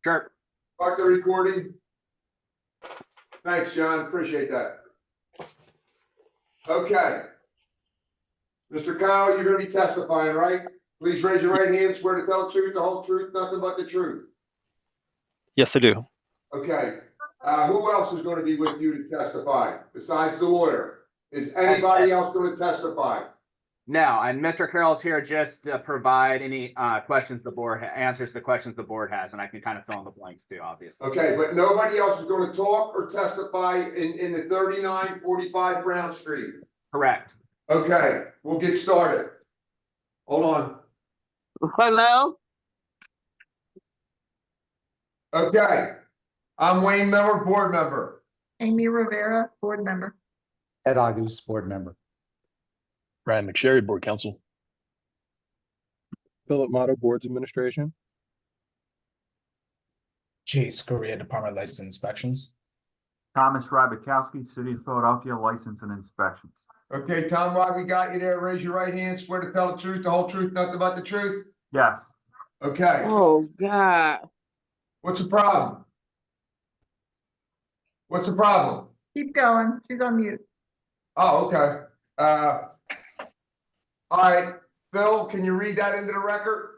Sure. Start the recording. Thanks, John. Appreciate that. Okay. Mr. Kyle, you're going to be testifying, right? Please raise your right hand, swear to tell the truth, the whole truth, nothing but the truth. Yes, I do. Okay. Who else is going to be with you to testify besides the lawyer? Is anybody else going to testify? No, and Mr. Carroll's here just to provide any questions the board answers the questions the board has, and I can kind of fill in the blanks too, obviously. Okay, but nobody else is going to talk or testify in the 3945 Brown Street. Correct. Okay, we'll get started. Hold on. Hello? Okay. I'm Wayne Miller, board member. Amy Rivera, board member. Ed Agus, board member. Ryan McSherry, Board Counsel. Philip Motto, Boards Administration. Chase Correa, Department of License Inspections. Thomas Rybakowski, City of Philadelphia, License and Inspections. Okay, Tom, while we got you there, raise your right hand, swear to tell the truth, the whole truth, nothing but the truth. Yes. Okay, Oh, God. what's the problem? What's the problem? Keep going. She's on mute. Oh, okay. All right, Phil, can you read that into the record?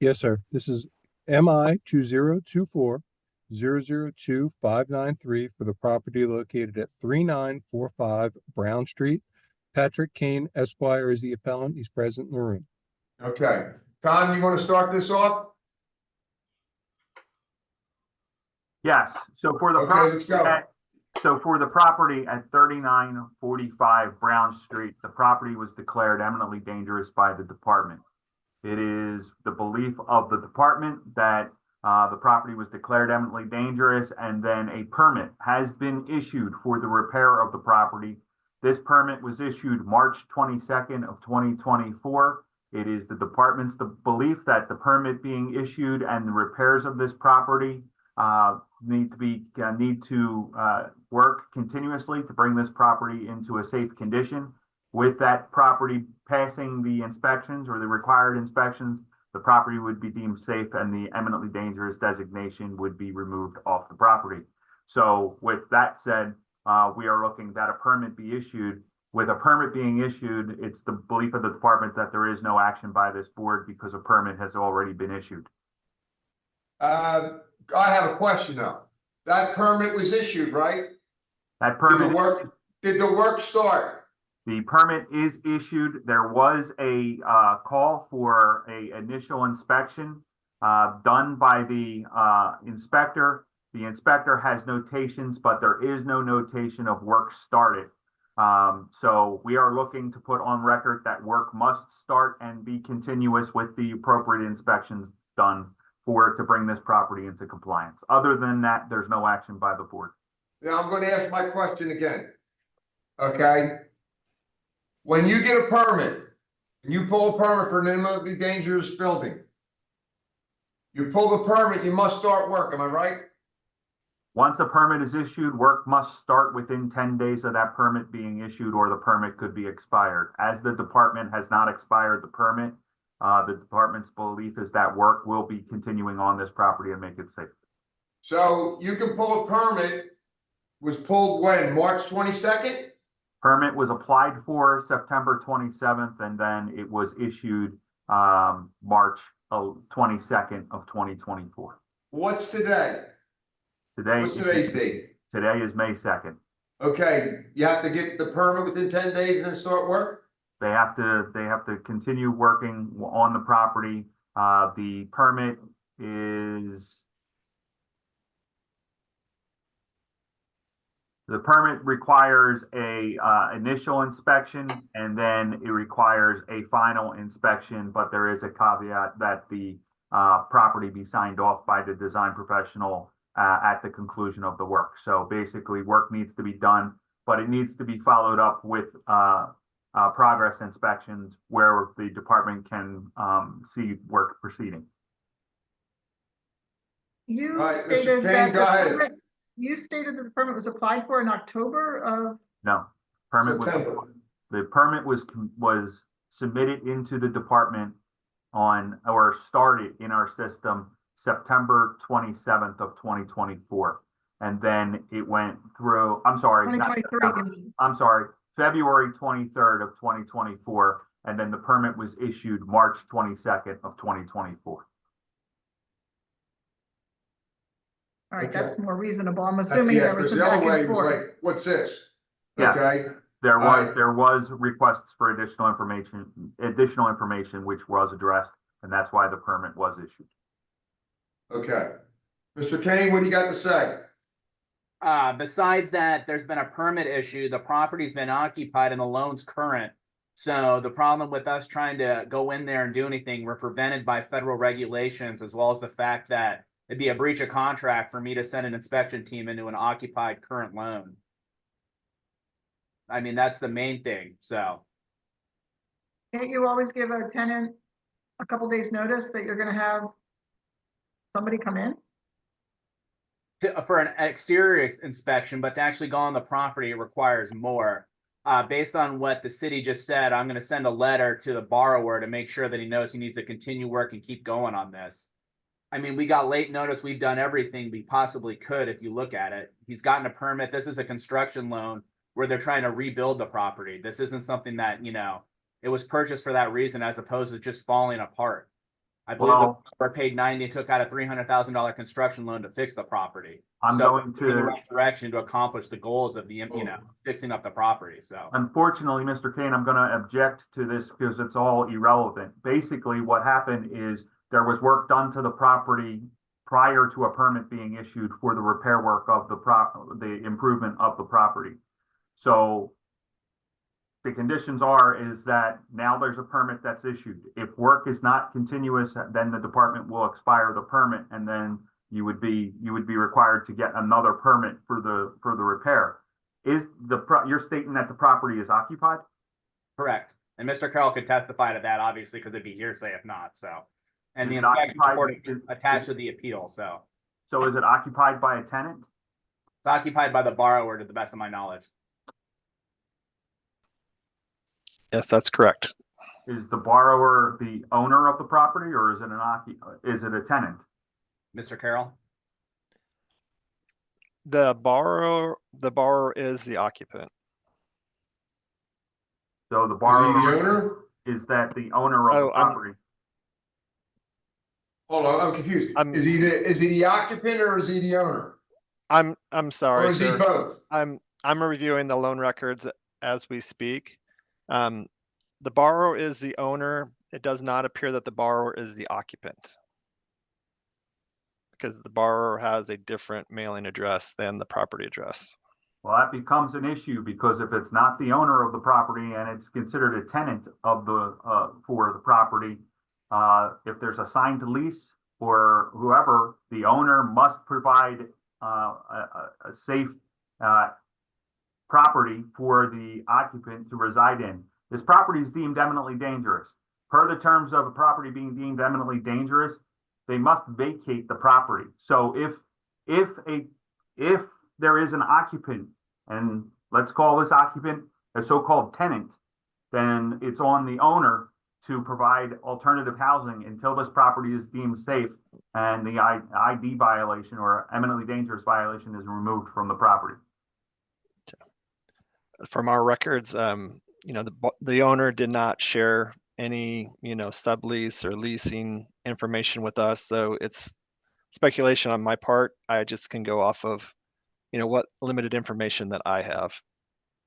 Yes, sir. This is MI 2024-002-593 for the property located at 3945 Brown Street. Patrick Kane, Esquire, is the appellant. He's present in the room. Okay, Tom, you want to start this off? Yes. So for the Okay, let's go. for the property at 3945 Brown Street, the property was declared eminently dangerous by the department. It is the belief of the department that the property was declared eminently dangerous, and then a permit has been issued for the repair of the property. This permit was issued March 22nd of 2024. It is the department's belief that the permit being issued and the repairs of this property need to work continuously to bring this property into a safe condition. With that property passing the inspections or the required inspections, the property would be deemed safe and the eminently dangerous designation would be removed off the property. So with that said, we are looking that a permit be issued. With a permit being issued, it's the belief of the department that there is no action by this board because a permit has already been issued. I have a question though. That permit was issued, right? That permit. Did the work start? The permit is issued. There was a call for a initial inspection done by the inspector. The inspector has notations, but there is no notation of work started. So we are looking to put on record that work must start and be continuous with the appropriate inspections done to bring this property into compliance. Other than that, there's no action by the board. Now I'm going to ask my question again. Okay. When you get a permit, and you pull a permit for an eminently dangerous building, you pull the permit, you must start work. Am I right? Once a permit is issued, work must start within 10 days of that permit being issued, or the permit could be expired. As the department has not expired the permit, the department's belief is that work will be continuing on this property and make it safe. So you can pull a permit, was pulled when? March 22nd? Permit was applied for September 27th, and then it was issued March 22nd of 2024. What's today? What's today's date? Today is May 2nd. Okay, you have to get the permit within 10 days and then start work? They have to continue working on the property. The permit requires a initial inspection, and then it requires a final inspection, but there is a caveat that the property be signed off by the design professional at the conclusion of the work. So basically work needs to be done, but it needs to be followed up with progress inspections where the department can see work proceeding. You Right, Mr. stated Kane, that go ahead. you stated that the permit was applied for in October of No, the permit was submitted into the department or started in our system September 27th of 2024. And then it went through, I'm sorry, not 2023, September. you mean. I'm sorry, February 23rd of 2024. And then the permit was issued March 22nd of 2024. All right, Okay. that's more reasonable. I'm assuming Yeah, there was because some the back other way and was forth. like, what's this? Yeah. Okay, There was Alright. there was requests for additional information which was addressed, and that's why the permit was issued. okay. Mr. Kane, what do you got to say? Besides that, there's been a permit issue. The property's been occupied and the loan's current. So the problem with us trying to go in there and do anything, we're prevented by federal regulations, as well as the fact that it'd be a breach of contract for me to send an inspection team into an occupied current loan. I mean, that's the main thing, so. Can't you always give a tenant a couple days notice that you're gonna have somebody come in? For an exterior inspection, but to actually go on the property, it requires more. Based on what the city just said, I'm gonna send a letter to the borrower to make sure that he knows he needs to continue work and keep going on this. I mean, we got late notice, we've done everything we possibly could if you look at it. He's gotten a permit, this is a construction loan where they're trying to rebuild the property. This isn't something that, it was purchased for that reason as opposed to just falling apart. I believe Well- the borrower paid 90 and took out a $300,000 construction loan to fix the property. I'm So going in the to, right direction to accomplish the goals of the, fixing up the property, so. unfortunately, Mr. Kane, I'm going to object to this because it's all irrelevant. Basically, what happened is there was work done to the property prior to a permit being issued for the repair work of the improvement of the property. So the conditions is that now there's a permit that's issued. If work is not continuous, then the department will expire the permit, and then you would be required to get another permit for the repair. You're stating that the property is occupied? Correct. And Mr. Carroll could testify to that, obviously, because it'd be hearsay if not, so. And Is the it inspection occupied? report is Is- attached to the appeal, so. So is it occupied by a tenant? It's occupied by the borrower, to the best of my knowledge. Yes, that's correct. Is the borrower the owner of the property, or is it is it a tenant? Mr. Carroll? The borrower is the occupant. So the Is he the borrower owner? is that the owner of the Oh, property? Hold on, I'm confused. I'm- Is he the occupant or is he the owner? I'm Or sorry, is he sir. both? I'm reviewing the loan records as we speak. The borrower is the owner. It does not appear that the borrower is the occupant, because the borrower has a different mailing address than the property address. Well, that becomes an issue because if it's not the owner of the property and it's considered a tenant of for the property, if there's a signed lease or whoever, the owner must provide a safe property for the occupant to reside in. This property is deemed eminently dangerous. Per the terms of a property being deemed eminently dangerous, they must vacate the property. So if there is an occupant, and let's call this occupant a so-called tenant, then it's on the owner to provide alternative housing until this property is deemed safe and the ID violation or eminently dangerous violation is removed from the property. From our records, the owner did not share any, sublease or leasing information with us. So it's speculation on my part. I just can go off of, what limited information that I have.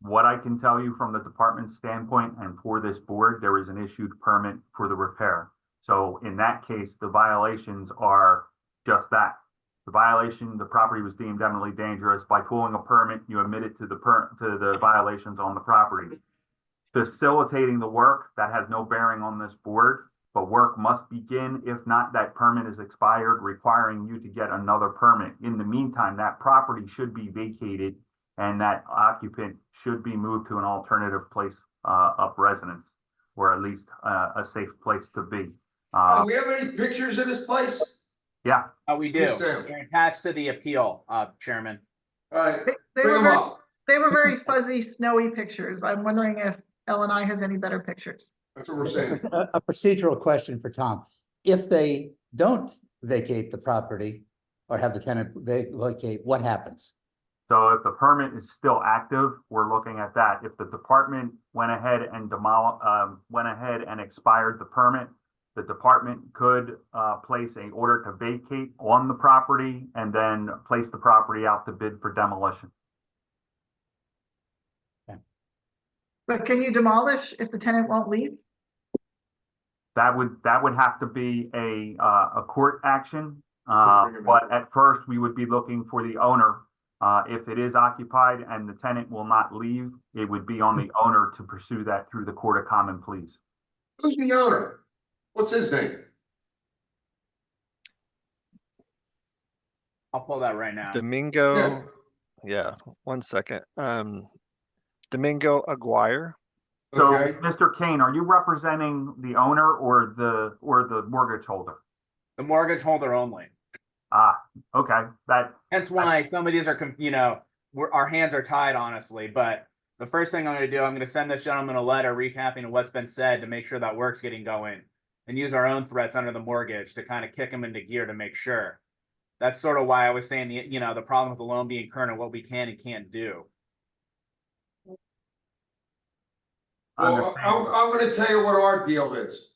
What I can tell you from the department's standpoint and for this board, there is an issued permit for the repair. So in that case, the violations are just that. The violation, the property was deemed eminently dangerous. By pulling a permit, you admit it to the violations on the property. Facilitating the work, that has no bearing on this board, but work must begin. If not, that permit is expired, requiring you to get another permit. In the meantime, that property should be vacated and that occupant should be moved to an alternative place of residence, or at least a safe place to be. Do we have any pictures of this place? Yeah, We do. Yes, sir. They're attached to the appeal, Chairman. All right, They bring were them very, up. they were very fuzzy, snowy pictures. I'm wondering if L&I has any better pictures. That's what we're saying. A procedural question for Tom. If they don't vacate the property or have the tenant vacate, what happens? So if the permit is still active, we're looking at that. If the department went ahead and expired the permit, the department could place an order to vacate on the property and then place the property out to bid for demolition. But can you demolish if the tenant won't leave? That would have to be a court action. But at first we would be looking for the owner. If it is occupied and the tenant will not leave, it would be on the owner to pursue that through the Court of Common Pleas. Who's the owner? What's his name? I'll pull that right now. Domingo, yeah, 1 second. Domingo Aguirre. So, Okay. Mr. Kane, are you representing the owner or the mortgage holder? The mortgage holder only. Ah, okay, Hence why some of these are, our hands are tied, honestly. But the first thing I'm going to do, I'm going to send this gentleman a letter recapping what's been said to make sure that work's getting going, and use our own threats under the mortgage to kind of kick him into gear to make sure. That's sort of why I was saying the problem with the loan being current and what we can and can't do. Well, I'm gonna tell you what our deal is,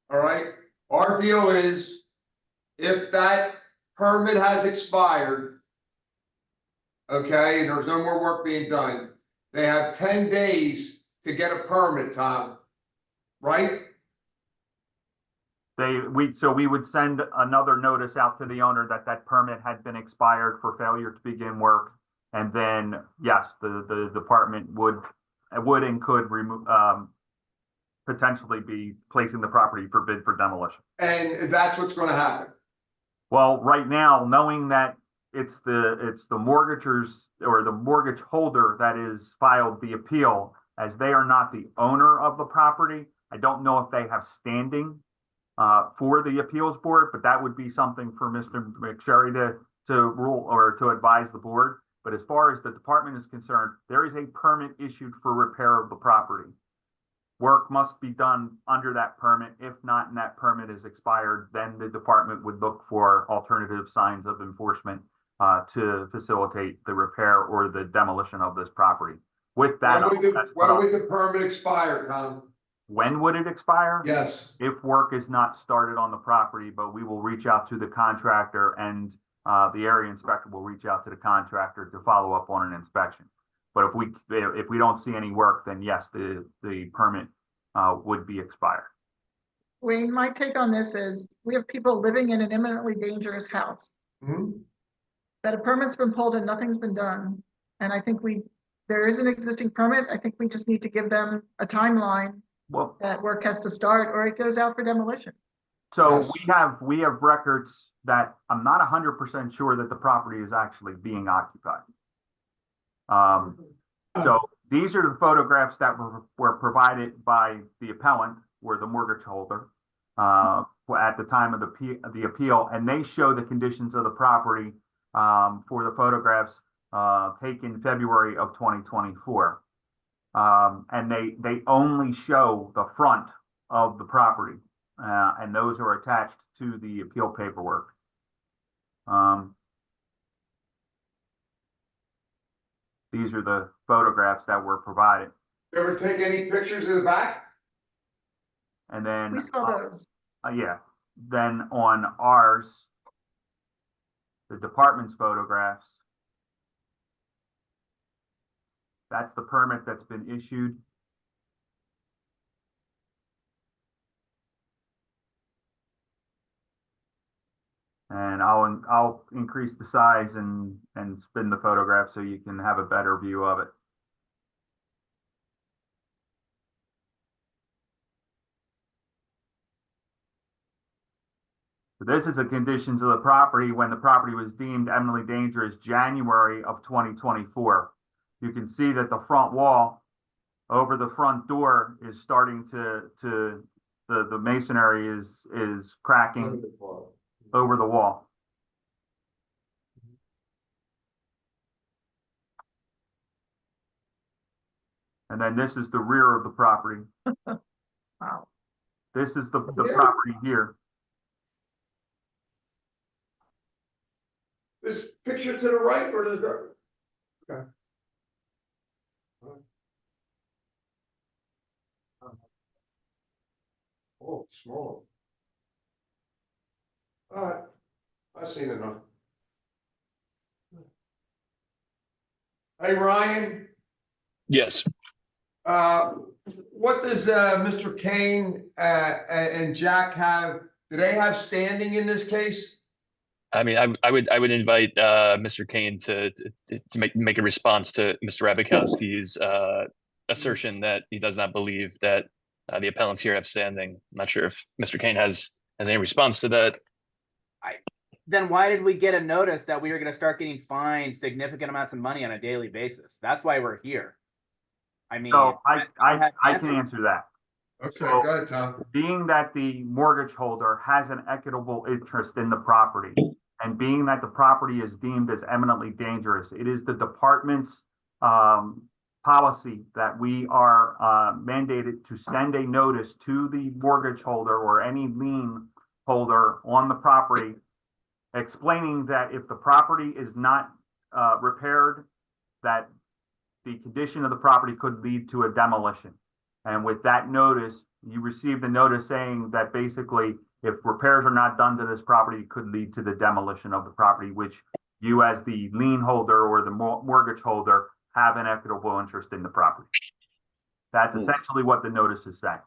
all right? Our deal is, if that permit has expired, okay, and there's no more work being done, they have 10 days to get a permit, Tom, right? So we would send another notice out to the owner that permit had been expired for failure to begin work. And then, yes, the department would and could remove, potentially be placing the property for bid for demolition. And that's what's gonna happen. Well, right now, knowing that it's the mortgagors or the mortgage holder that is filed the appeal, as they are not the owner of the property, I don't know if they have standing for the appeals board, but that would be something for Mr. McSherry to rule or to advise the board. But as far as the department is concerned, there is a permit issued for repair of the property. Work must be done under that permit. If not, and that permit is expired, then the department would look for alternative signs of enforcement to facilitate the repair or the demolition of this property. With that, When would the permit expire, Tom? when would it expire? Yes. If work is not started on the property, but we will reach out to the contractor and the area inspector will reach out to the contractor to follow up on an inspection. But if we don't see any work, then yes, the permit would be expired. Wayne, my take on this is, we have people living in an imminently dangerous house. That a permit's been pulled and nothing's been done. And I think there is an existing permit. I think we just need to give them a timeline. Well, that work has to start or it goes out for demolition. so Yes. we have records that I'm not 100% sure that the property is actually being occupied. So these are the photographs that were provided by the appellant or the mortgage holder at the time of the appeal, and they show the conditions of the property for the photographs taken February of 2024. And they only show the front of the property, and those are attached to the appeal paperwork. These are the photographs that were provided. Ever take any pictures of the back? And then, We saw those. yeah, then on ours, the department's photographs, that's the permit that's been issued. And I'll increase the size and spin the photograph so you can have a better view of it. So this is the conditions of the property when the property was deemed eminently dangerous, January of 2024. You can see that the front wall over the front door is starting the masonry is cracking over the wall. And then this is the rear of the property. Wow. This is the property here. This picture to the right or to the? Okay. Oh, small. All right, I've seen enough. Hey, Ryan, Yes. what does Mr. Kane and Jack have? Do they have standing in this case? I mean, I would invite Mr. Kane to make a response to Mr. Rabikowski's assertion that he does not believe that the appellants here have standing. I'm not sure if Mr. Kane has any response to that. Then why did we get a notice that we were going to start getting fined significant amounts of money on a daily basis? That's why we're here. I mean, So I have can answer that. Okay, So- go ahead, Tom. Being that the mortgage holder has an equitable interest in the property, and being that the property is deemed as eminently dangerous, it is the department's policy that we are mandated to send a notice to the mortgage holder or any lien holder on the property, explaining that if the property is not repaired, that the condition of the property could lead to a demolition. And with that notice, you received a notice saying that basically, if repairs are not done to this property, it could lead to the demolition of the property, which you as the lien holder or the mortgage holder have an equitable interest in the property. That's essentially what the notice is saying.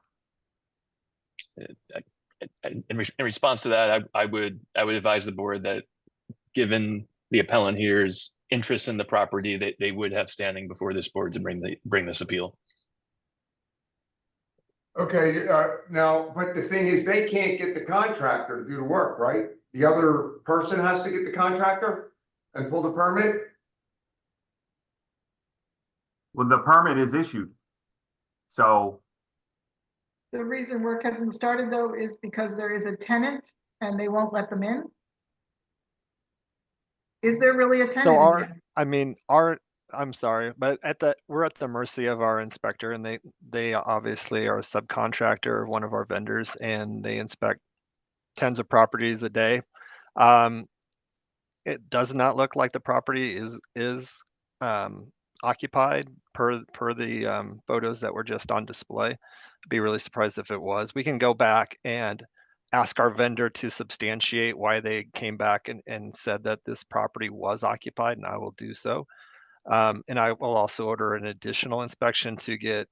In response to that, I would advise the board that given the appellant here's interest in the property, that they would have standing before this board to bring this appeal. Okay, now, but the thing is, they can't get the contractor to do the work, right? The other person has to get the contractor and pull the permit? Well, the permit is issued. So The reason work hasn't started though is because there is a tenant and they won't let them in? Is there really a tenant in there? I mean, I'm sorry, but we're at the mercy of our inspector, and they obviously are a subcontractor of one of our vendors, and they inspect tens of properties a day. It does not look like the property is occupied per the photos that were just on display. I'd be really surprised if it was. We can go back and ask our vendor to substantiate why they came back and said that this property was occupied, and I will do so. And I will also order an additional inspection to get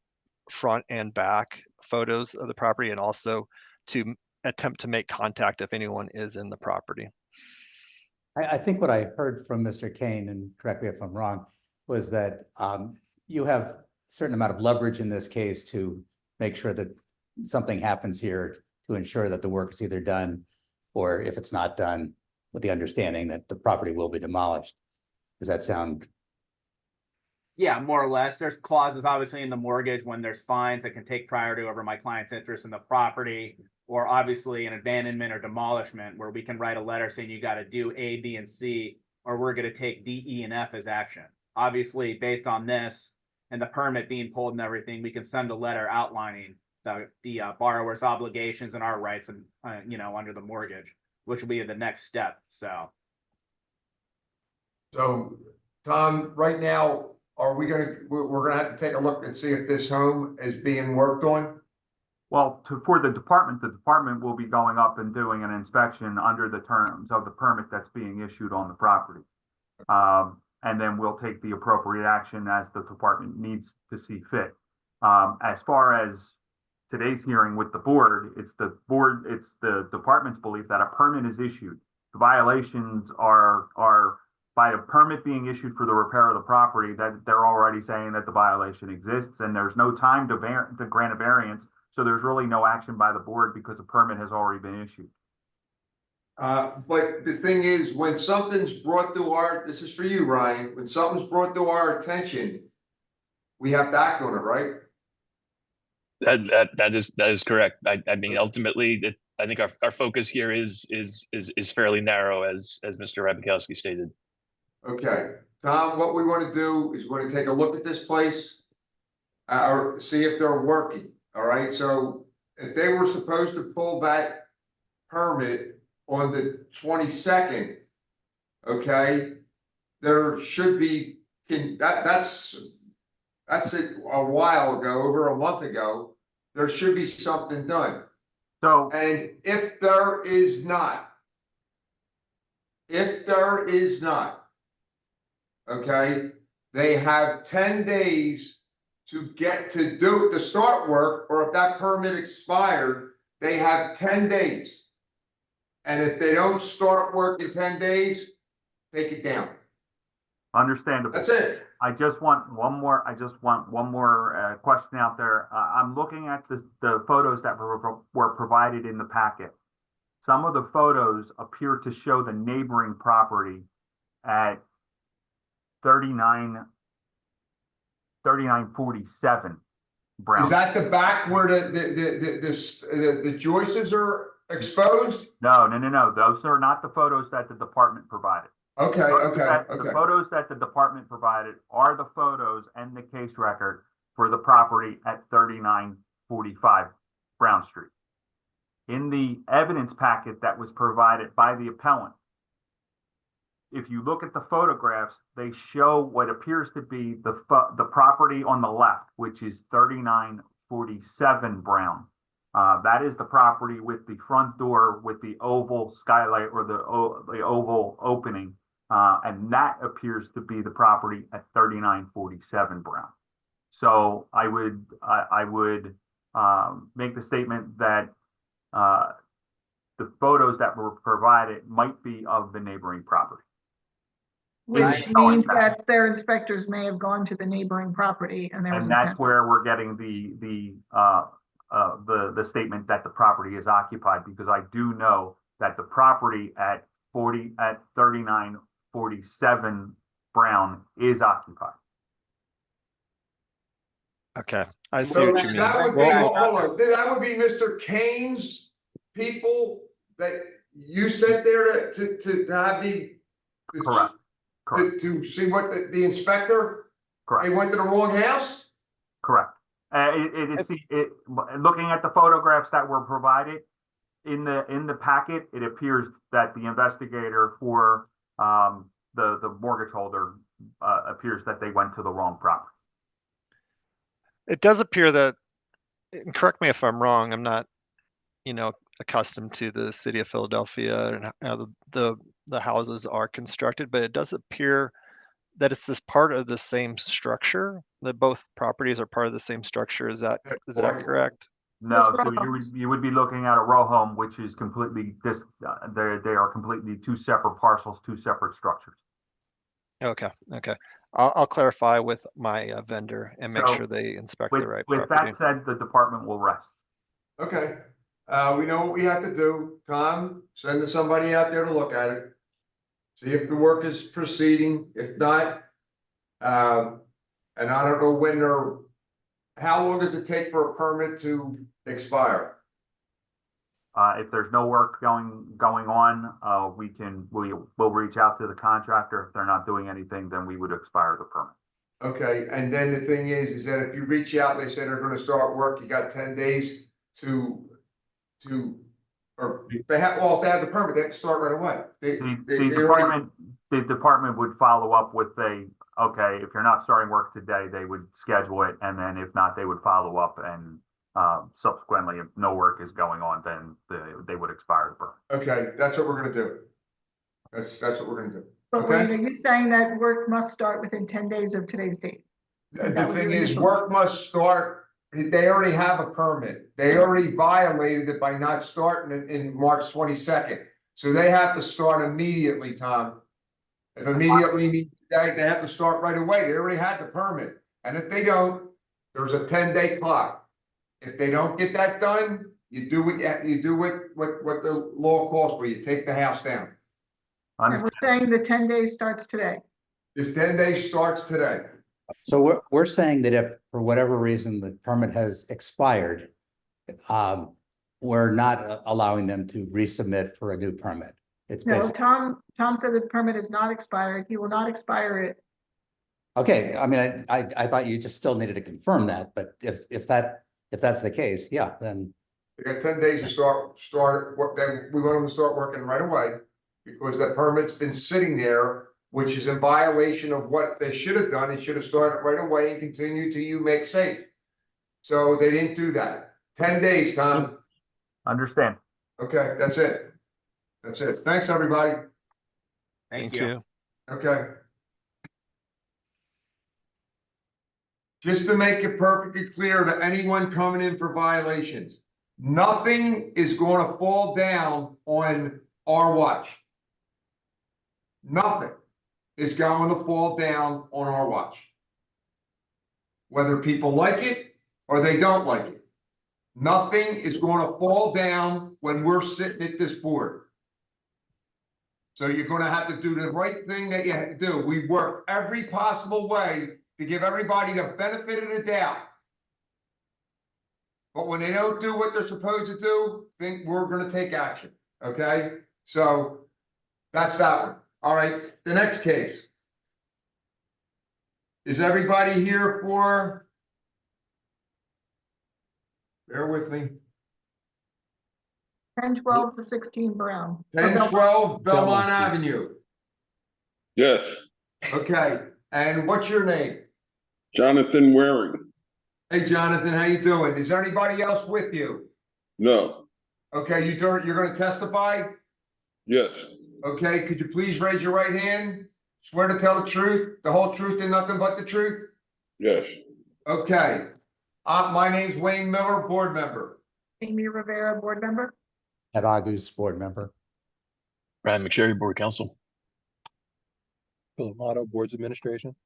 front and back photos of the property, and also to attempt to make contact if anyone is in the property. I think what I heard from Mr. Kane, and correct me if I'm wrong, was that you have a certain amount of leverage in this case to make sure that something happens here to ensure that the work is either done, or if it's not done, with the understanding that the property will be demolished. Does that sound? Yeah, more or less. There's clauses obviously in the mortgage when there's fines that can take priority over my client's interest in the property, or obviously an abandonment or demolishment where we can write a letter saying you got to do A, B, and C, or we're going to take D, E, and F as action. Obviously, based on this and the permit being pulled and everything, we can send a letter outlining the borrower's obligations and our rights, and under the mortgage, which will be the next step. So, Tom, right now, we're gonna have to take a look and see if this home is being worked on? well, for the department will be going up and doing an inspection under the terms of the permit that's being issued on the property. And then we'll take the appropriate action as the department needs to see fit. As far as today's hearing with the board, it's the department's belief that a permit is issued. The violations are by a permit being issued for the repair of the property, that they're already saying that the violation exists, and there's no time to grant a variance. So there's really no action by the board because a permit has already been issued. But the thing is, when something's brought to this is for you, Ryan, when something's brought to our attention, we have to act on it, right? That is correct. I mean, ultimately, I think our focus here is fairly narrow, as Mr. Rabikowski stated. Okay, Tom, what we want to do is we're going to take a look at this place, or see if they're working. All right, so if they were supposed to pull that permit on the 22nd, okay? There should be, that's a while ago, over a month ago, there should be something done. So, And if there is not, okay, they have 10 days to start work, or if that permit expired, they have 10 days. And if they don't start work in 10 days, take it down. understandable. That's it. I just want one more question out there. I'm looking at the photos that were provided in the packet. Some of the photos appear to show the neighboring property at 3947 Brown. Is that the back where the joists are exposed? No. Those are not the photos that the department provided. Okay. The photos that the department provided are the photos and the case record for the property at 3945 Brown Street. In the evidence packet that was provided by the appellant, if you look at the photographs, they show what appears to be the property on the left, which is 3947 Brown. That is the property with the front door with the oval skylight, or the oval opening. And that appears to be the property at 3947 Brown. So I would make the statement that the photos that were provided might be of the neighboring property. Which means that their inspectors may have gone to the neighboring property and there was. And that's where we're getting the statement that the property is occupied, because I do know that the property at 3947 Brown is occupied. Okay, I see So what you mean. that would be, Well, hold on, that would be Mr. Kane's people that you sent there to have Correct. to see what the inspector, Correct. they went to the wrong house? Correct. Looking at the photographs that were provided in the packet, it appears that the investigator for the mortgage holder appears that they went to the wrong property. it does appear that, and correct me if I'm wrong, I'm not, accustomed to the city of Philadelphia and how the houses are constructed, but it does appear that it's this part of the same structure, that both properties are part of the same structure. Is that correct? No, so you would be looking at a row home, which is completely they are completely two separate parcels, two separate structures. Okay. I'll clarify with my vendor and make So, sure they inspect With the right that property. said, the department will rest. Okay, we know what we have to do. Tom, send somebody out there to look at it. See if the work is proceeding. If not, and I don't know how long does it take for a permit to expire? If there's no work going on, we'll reach out to the contractor. If they're not doing anything, then we would expire the permit. Okay, and then the thing is that if you reach out, they say they're gonna start work, you got 10 days or if they have the permit, they have to start right away. The department would follow up with okay, if you're not starting work today, they would schedule it, and then if not, they would follow up, and subsequently, if no work is going on, then they would expire the permit. Okay, that's what we're gonna do. That's what we're gonna do. But Okay. wait, are you saying that work must start within 10 days of today's date? The thing is, work must start, they already have a permit. They already violated it by not starting in March 22nd. So they have to start immediately, Tom. If immediately means they have to start right away. They already had the permit. And if they don't, there's a 10-day clock. If they don't get that done, you do what the law calls for. You take the house down. And we're saying the 10 days starts today. This 10 days starts today. So we're saying that if for whatever reason the permit has expired, we're not allowing them to resubmit for a new permit. It's No, basically, Tom said the permit is not expired. He will not expire it. okay. I mean, I thought you just still needed to confirm that, but if that's the case, yeah, then They got 10 days to start work. Then we want them to start working right away. because the permit's been sitting there, which is in violation of what they should have done. It should have started right away and continued till you make safe. So they didn't do that. 10 days, Tom. Understand. Okay, that's it. That's it. Thanks, everybody. Thank you. Okay. Just to make it perfectly clear to anyone coming in for violations, nothing is going to fall down on our watch. Nothing is going to fall down on our watch. Whether people like it or they don't like it. Nothing is going to fall down when we're sitting at this board. So you're going to have to do the right thing that you have to do. We work every possible way to give everybody the benefit of the doubt. But when they don't do what they're supposed to do, think we're going to take action. Okay? So that's that one. All right. The next case. Is everybody here for? Bear with me. 10-12 to 16 Brown. 1012 Belmont Belmont Street. Avenue. Yes, Okay. And what's your name? Jonathan Waring. Hey, Jonathan, how you doing? Is there anybody else with you? No, Okay, you're going to testify? yes, Okay, could you please raise your right hand? Swear to tell the truth, the whole truth, and nothing but the truth? yes, Okay. My name's Wayne Miller, board member. Amy Rivera, board member. Ed Agus, board member. Ryan McSherry, Board Counsel. Philip Motto, Boards Administration.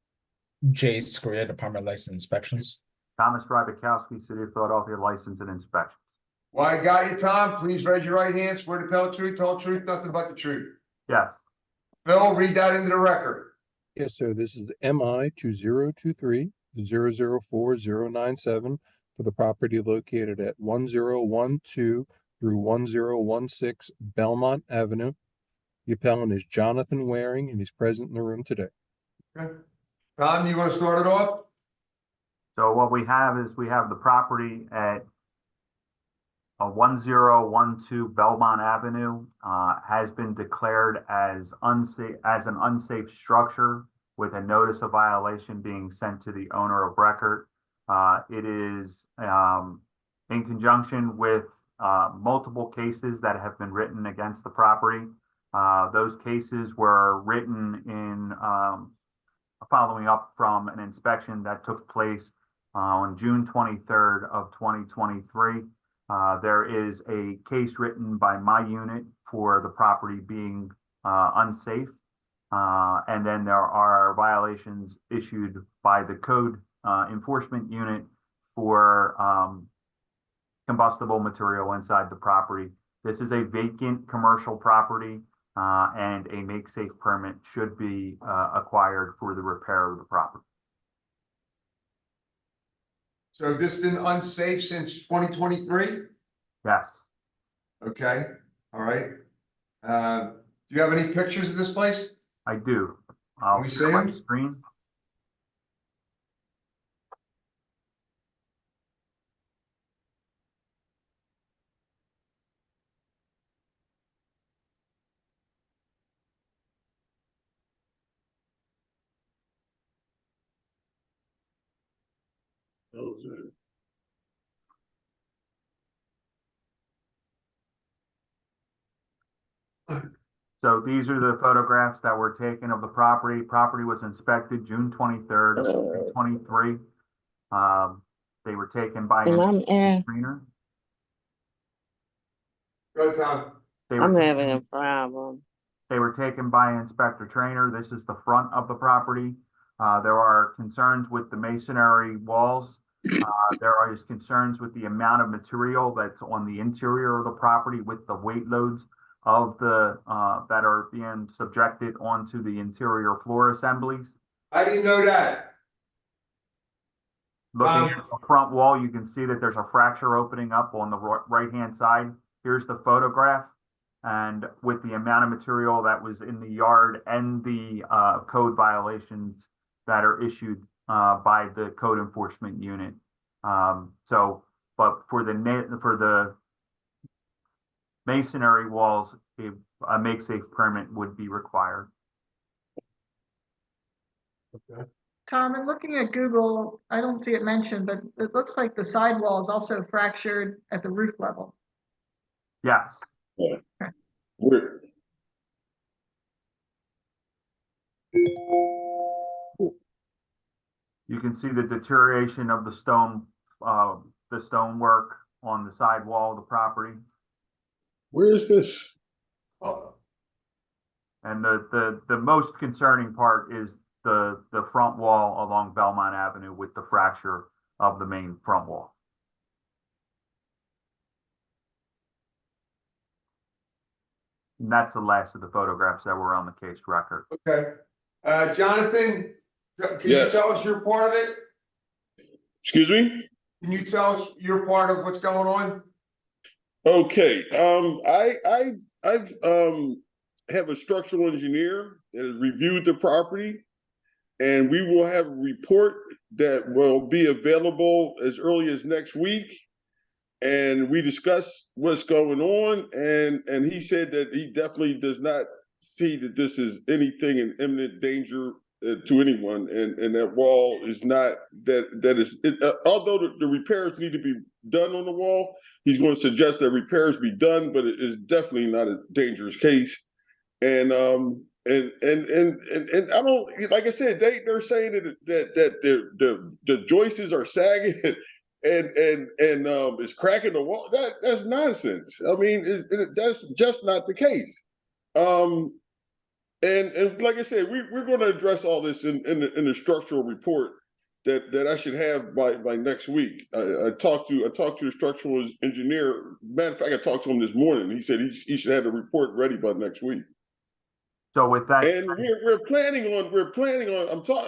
J. Scoria, Department of License Inspections. Thomas Rybakowski, City of Philadelphia, License and Inspections. Well, I got you, Tom. Please raise your right hand. Swear to tell the truth, nothing but the truth. Yes. Phil, read that into the record. Yes, sir. This is MI 2023-004097 for the property located at 1012 through 1016 Belmont Avenue. The appellant is Jonathan Waring, and he's present in the room today. Okay. Tom, you want to start it off? So what we have is we have the property at 1012 Belmont Avenue has been declared as unsafe, as an unsafe structure with a notice of violation being sent to the owner of record. It is in conjunction with multiple cases that have been written against the property. Those cases were written in following up from an inspection that took place on June 23rd of 2023. There is a case written by my unit for the property being unsafe. And then there are violations issued by the code enforcement unit for combustible material inside the property. This is a vacant commercial property and a make safe permit should be acquired for the repair of the property. So this been unsafe since 2023? Yes, Okay, all right. Do you have any pictures of this place? I do. Can I'll we see share my them? screen. So these are the photographs that were taken of the property. Property was inspected June 23rd, 2023. They were taken by And I'm Inspector Trainer. Go, Tom. They I'm were having a taken, problem. they were taken by Inspector Trainer. This is the front of the property. There are concerns with the masonry walls. There is concerns with the amount of material that's on the interior of the property with the weight loads of the that are being subjected onto the interior floor assemblies. I didn't know that. Looking at the front wall, you can see that there's a fracture opening up on the right-hand side. Here's the photograph. And with the amount of material that was in the yard and the code violations that are issued by the code enforcement unit. But for the masonry walls, a make safe permit would be required. Tom, in looking at Google, I don't see it mentioned, but it looks like the sidewall is also fractured at the roof level. Yes. We're, You can see the deterioration of the stonework on the sidewall of the property. where is this? And the most concerning part is the front wall along Belmont Avenue with the fracture of the main front wall. And that's the last of the photographs that were on the case record. Okay, Jonathan, can you Yes. tell us your part of it? Excuse me? Can you tell us your part of what's going on? Okay, I've have a structural engineer that has reviewed the property, and we will have a report that will be available as early as next week. And we discussed what's going on, and he said that he definitely does not see that this is anything in imminent danger to anyone, and that wall is not although the repairs need to be done on the wall, he's going to suggest that repairs be done, but it is definitely not a dangerous case. And I don't, like I said, they're saying that the joists are sagging and it's cracking the wall. That's nonsense. I mean, that's just not the case. And like I said, we're going to address all this in the structural report that I should have by next week. I talked to the structural engineer. Matter of fact, I talked to him this morning. He said he should have the report ready by next week. So with that, And we're planning on.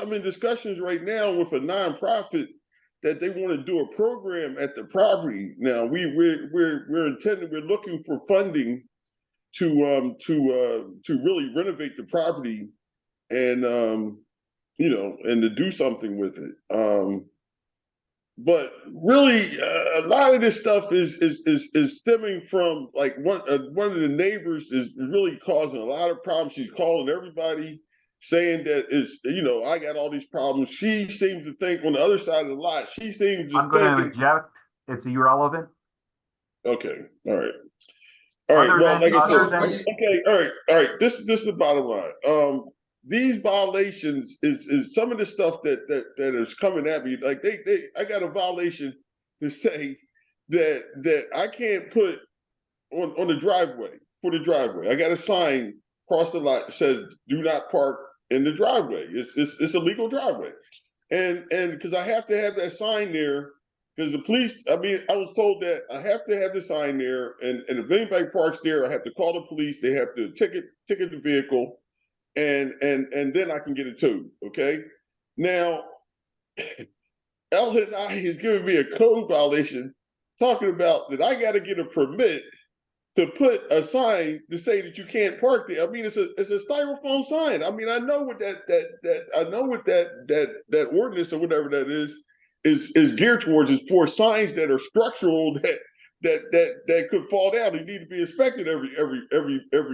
I'm in discussions right now with a nonprofit that they want to do a program at the property. Now we're looking for funding to really renovate the property and and to do something with it. But really, a lot of this stuff is stemming from like one of the neighbors is really causing a lot of problems. She's calling everybody saying that I got all these problems. She seems to think on the other side of the lot. She seems to I'm going to object. It's irrelevant. Okay, all right. All right. Well, like I said, okay. All right. This is the bottom line. These violations is some of the stuff that is coming at me. Like I got a violation to say that I can't put on the driveway for the driveway. I got a sign across the lot that says "Do not park in the driveway." It's a legal driveway, and because I have to have that sign there. Because the police, I was told that I have to have the sign there, and if anybody parks there, I have to call the police. They have to ticket the vehicle, and then I can get it towed. Okay. Now, Ellen is giving me a code violation, talking about that I got to get a permit to put a sign to say that you can't park there. I mean, it's a styrofoam sign. I mean, I know what that ordinance or whatever that is geared towards is for signs that are structural that could fall down and need to be inspected every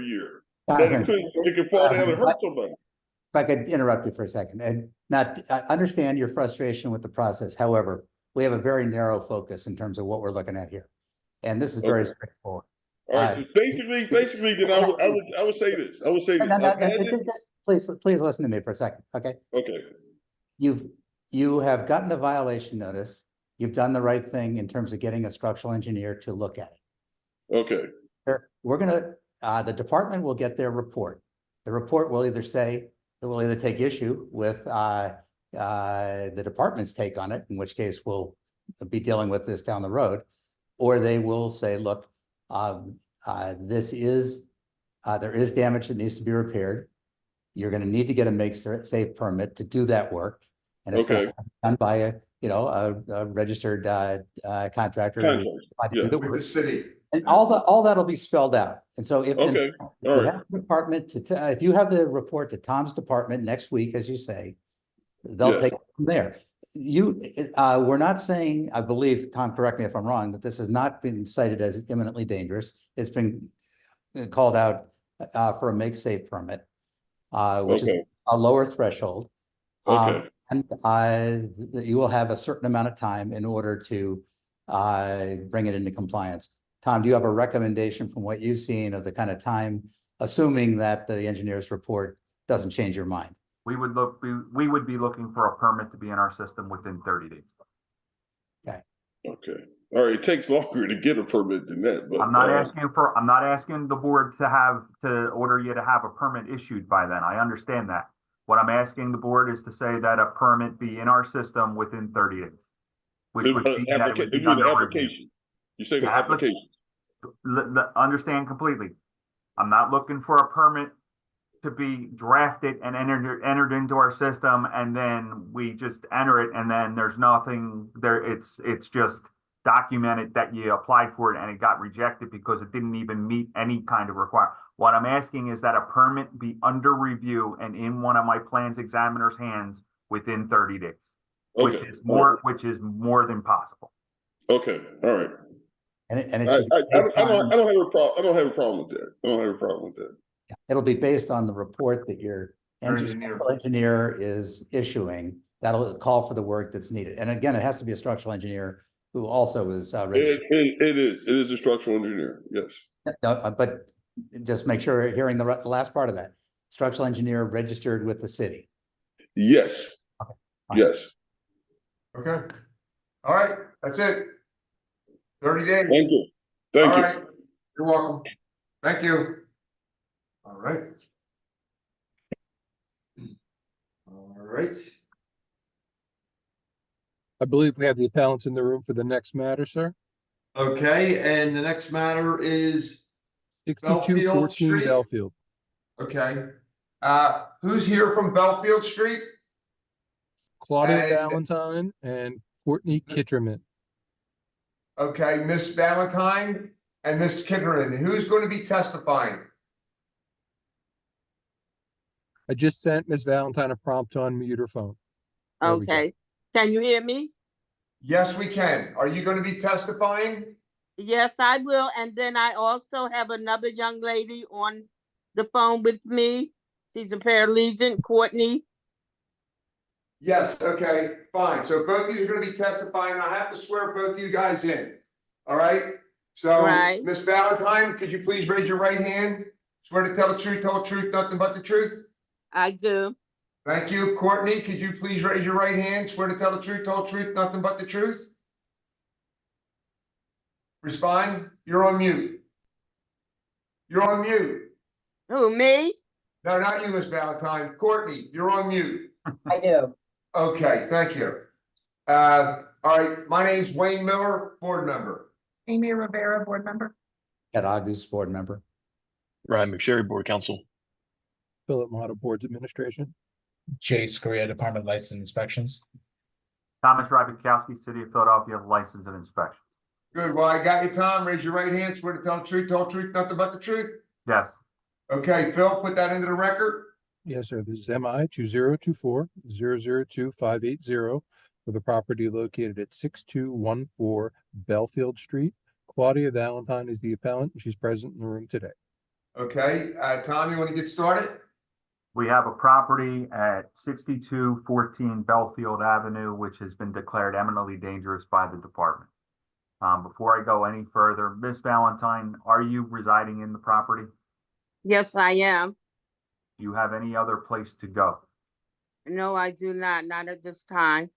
year. It could fall down and hurt somebody. If I could interrupt you for a second, and I understand your frustration with the process. However, we have a very narrow focus in terms of what we're looking at here, and this is very straightforward. All right. Basically, then I would say this. I would say this. Please listen to me for a second. Okay. Okay. You have gotten the violation notice. You've done the right thing in terms of getting a structural engineer to look at it. Okay. We're gonna, the department will get their report. The report will either take issue with the department's take on it, in which case we'll be dealing with this down the road, or they will say, look, there is damage that needs to be repaired. You're going to need to get a make safe permit to do that work. And it's going to be done by a registered contractor. With the city. And all that'll be spelled out. And so if Okay. you have the department if you have the report to Tom's department next week, as you say, they'll take it from there. We're not saying, I believe, Tom, correct me if I'm wrong, that this has not been cited as imminently dangerous. It's been called out for a make safe permit, which is Okay. a lower threshold. Okay. And you will have a certain amount of time in order to bring it into compliance. Tom, do you have a recommendation from what you've seen of the kind of time, assuming that the engineer's report doesn't change your mind? We would be looking for a permit to be in our system within 30 days. Okay. All right. It takes longer to get a permit than that, but I'm not asking the board to order you to have a permit issued by then. I understand that. What I'm asking the board is to say that a permit be in our system within 30 days. Which would be that it would be you mean the under review. application? You say the The application? Understand completely. I'm not looking for a permit to be drafted and entered into our system, and then we just enter it, and then there's nothing there. It's just documented that you applied for it and it got rejected because it didn't even meet any kind of requirement. What I'm asking is that a permit be under review and in one of my plans examiner's hands within 30 days, Okay. which is more than possible. Okay. All right. And it I should be don't have a problem. I don't have a problem with that. I don't have a problem with that. it'll be based on the report that your engineer is issuing. That'll call for the work that's needed. And again, it has to be a structural engineer who also is registered. It is a structural engineer. Yes. But just make sure you're hearing the last part of that. Structural engineer registered with the city. Yes. Okay, fine. Yes. Okay. All right, that's it. 30 days. Thank you. Thank All you. right. You're welcome. Thank you. All right. All right. I believe we have the appellants in the room for the next matter, sir. Okay, and the next matter is 6214 Belfield Street? Belfield. okay. Who's here from Belfield Street? Claudia And- Valentine and Courtney Kitcherman. Okay, Miss Valentine and Miss Kidron. Who's going to be testifying? I just sent Miss Valentine a prompt to unmute her phone. There we go. Okay. Can you hear me? Yes, we can. Are you going to be testifying? Yes, I will. And then I also have another young lady on the phone with me. She's a paralegal, Courtney. Yes, okay, fine. So both of you are going to be testifying. I have to swear both of you guys in. All right? So, Right. Miss Valentine, could you please raise your right hand? Swear to tell the truth, whole truth, nothing but the truth? I do. Thank you. Courtney, could you please raise your right hand? Swear to tell the truth, whole truth, nothing but the truth? Respond. You're on mute. You're on mute. Who, me? No, not you, Miss Valentine. Courtney, you're on mute. I do. Okay, thank you. All right, my name's Wayne Miller, board member. Amy Rivera, board member. Ed Agus, board member. Ryan McSherry, Board Counsel. Philip Motto, Boards Administration. Jay Scria, Department of License Inspections. Thomas Rabikowski, City of Philadelphia, License and Inspections. Good, well, I got you, Tom. Raise your right hand, swear to tell the truth, whole truth, nothing but the truth. Yes. Okay, Phil, put that into the record. Yes, sir. This is MI 2024-002-580 for the property located at 6214 Belfield Street. Claudia Valentine is the appellant, and she's present in the room today. Okay, Tom, you want to get started? We have a property at 6214 Belfield Avenue, which has been declared eminently dangerous by the department. Before I go any further, Miss Valentine, are you residing in the property? Yes, I am. Do you have any other place to go? No, I do not. Not at this time.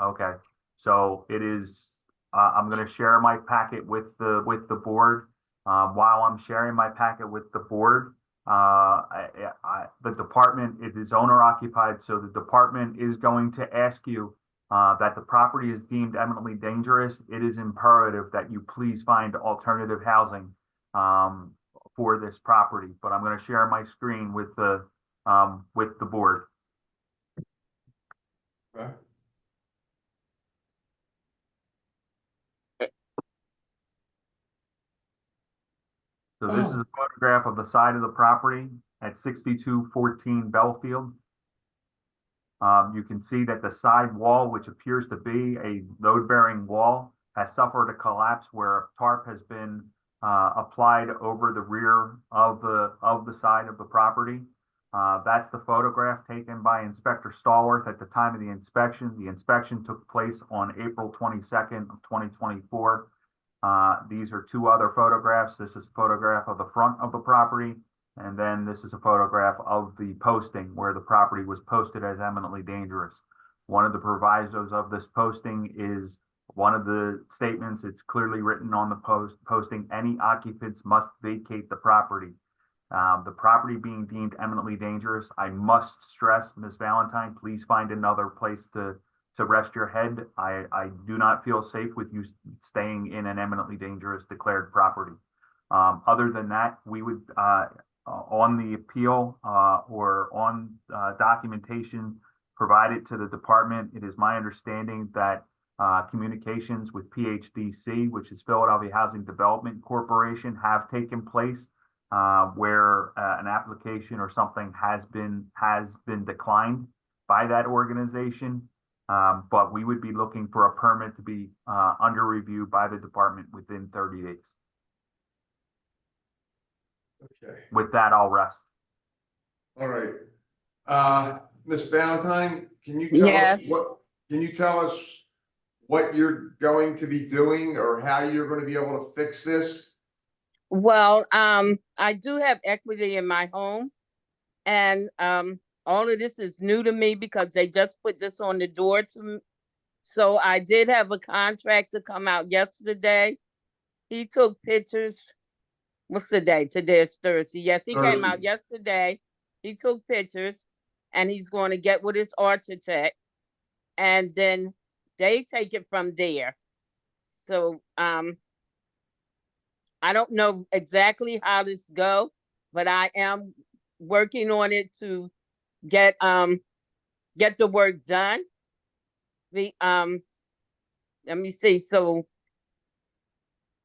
Okay, so it is, I'm gonna share my packet with the board. While I'm sharing my packet with the board, the department, it is owner occupied, so the department is going to ask you that the property is deemed eminently dangerous. It is imperative that you please find alternative housing for this property, but I'm going to share my screen with the board. Okay. So this is a photograph of the side of the property at 6214 Belfield. You can see that the side wall, which appears to be a load-bearing wall, has suffered a collapse where a tarp has been applied over the rear of the side of the property. That's the photograph taken by Inspector Stallworth at the time of the inspection. The inspection took place on April 22nd of 2024. These are two other photographs. This is a photograph of the front of the property, and then this is a photograph of the posting where the property was posted as eminently dangerous. One of the provisos of this posting is one of the statements. It's clearly written on the posting, any occupants must vacate the property. The property being deemed eminently dangerous, I must stress, Ms. Valentine, please find another place to rest your head. I do not feel safe with you staying in an eminently dangerous declared property. Other than that, we would, on the appeal or on documentation provided to the department, it is my understanding that communications with PHDC, which is Philadelphia Housing Development Corporation, have taken place where an application or something has been declined by that organization. But we would be looking for a permit to be under review by the department within 30 days. Okay, With that, I'll rest. all right. Ms. Valentine, can you tell us Yes. what you're going to be doing or how you're going to be able to fix this? Well, I do have equity in my home, and all of this is new to me because they just put this on the door to me. So I did have a contractor come out yesterday. He took pictures. What's the day? Today is Thursday. Yes, he came out yesterday. He took pictures, and he's going to get with his architect, and then they take it from there. So I don't know exactly how this go, but I am working on it to get the work done. Let me see. So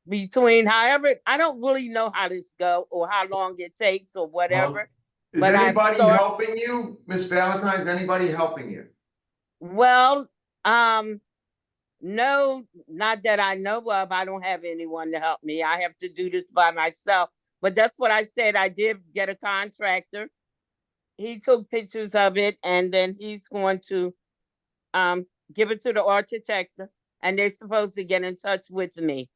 between however, I don't really know how this go or how long it takes or whatever. Is But anybody helping you, Ms. Valentine? Is anybody helping you? Well, no, not that I know of. I don't have anyone to help me. I have to do this by myself. But that's what I said. I did get a contractor. He took pictures of it, and then he's going to give it to the architect, and they're supposed to get in touch with me.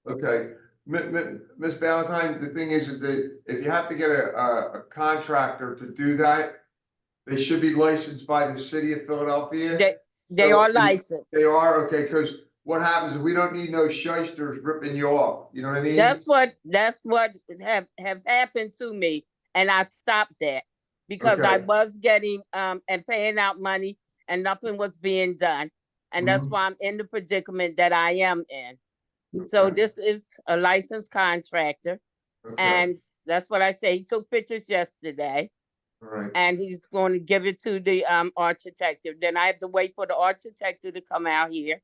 Okay, Ms. Valentine, the thing is that if you have to get a contractor to do that, they should be licensed by the city of Philadelphia. They are licensed. They are, okay, because what happens is we don't need no shysters ripping you off. You know what I mean? That's what have happened to me, and I stopped that because I was getting and paying out money, and nothing was being done, and that's why I'm in the predicament that I am in. So this is a licensed contractor, and that's what I say. He took pictures yesterday, and he's going to give it to the architect. Then I have to wait for the architect to come out here,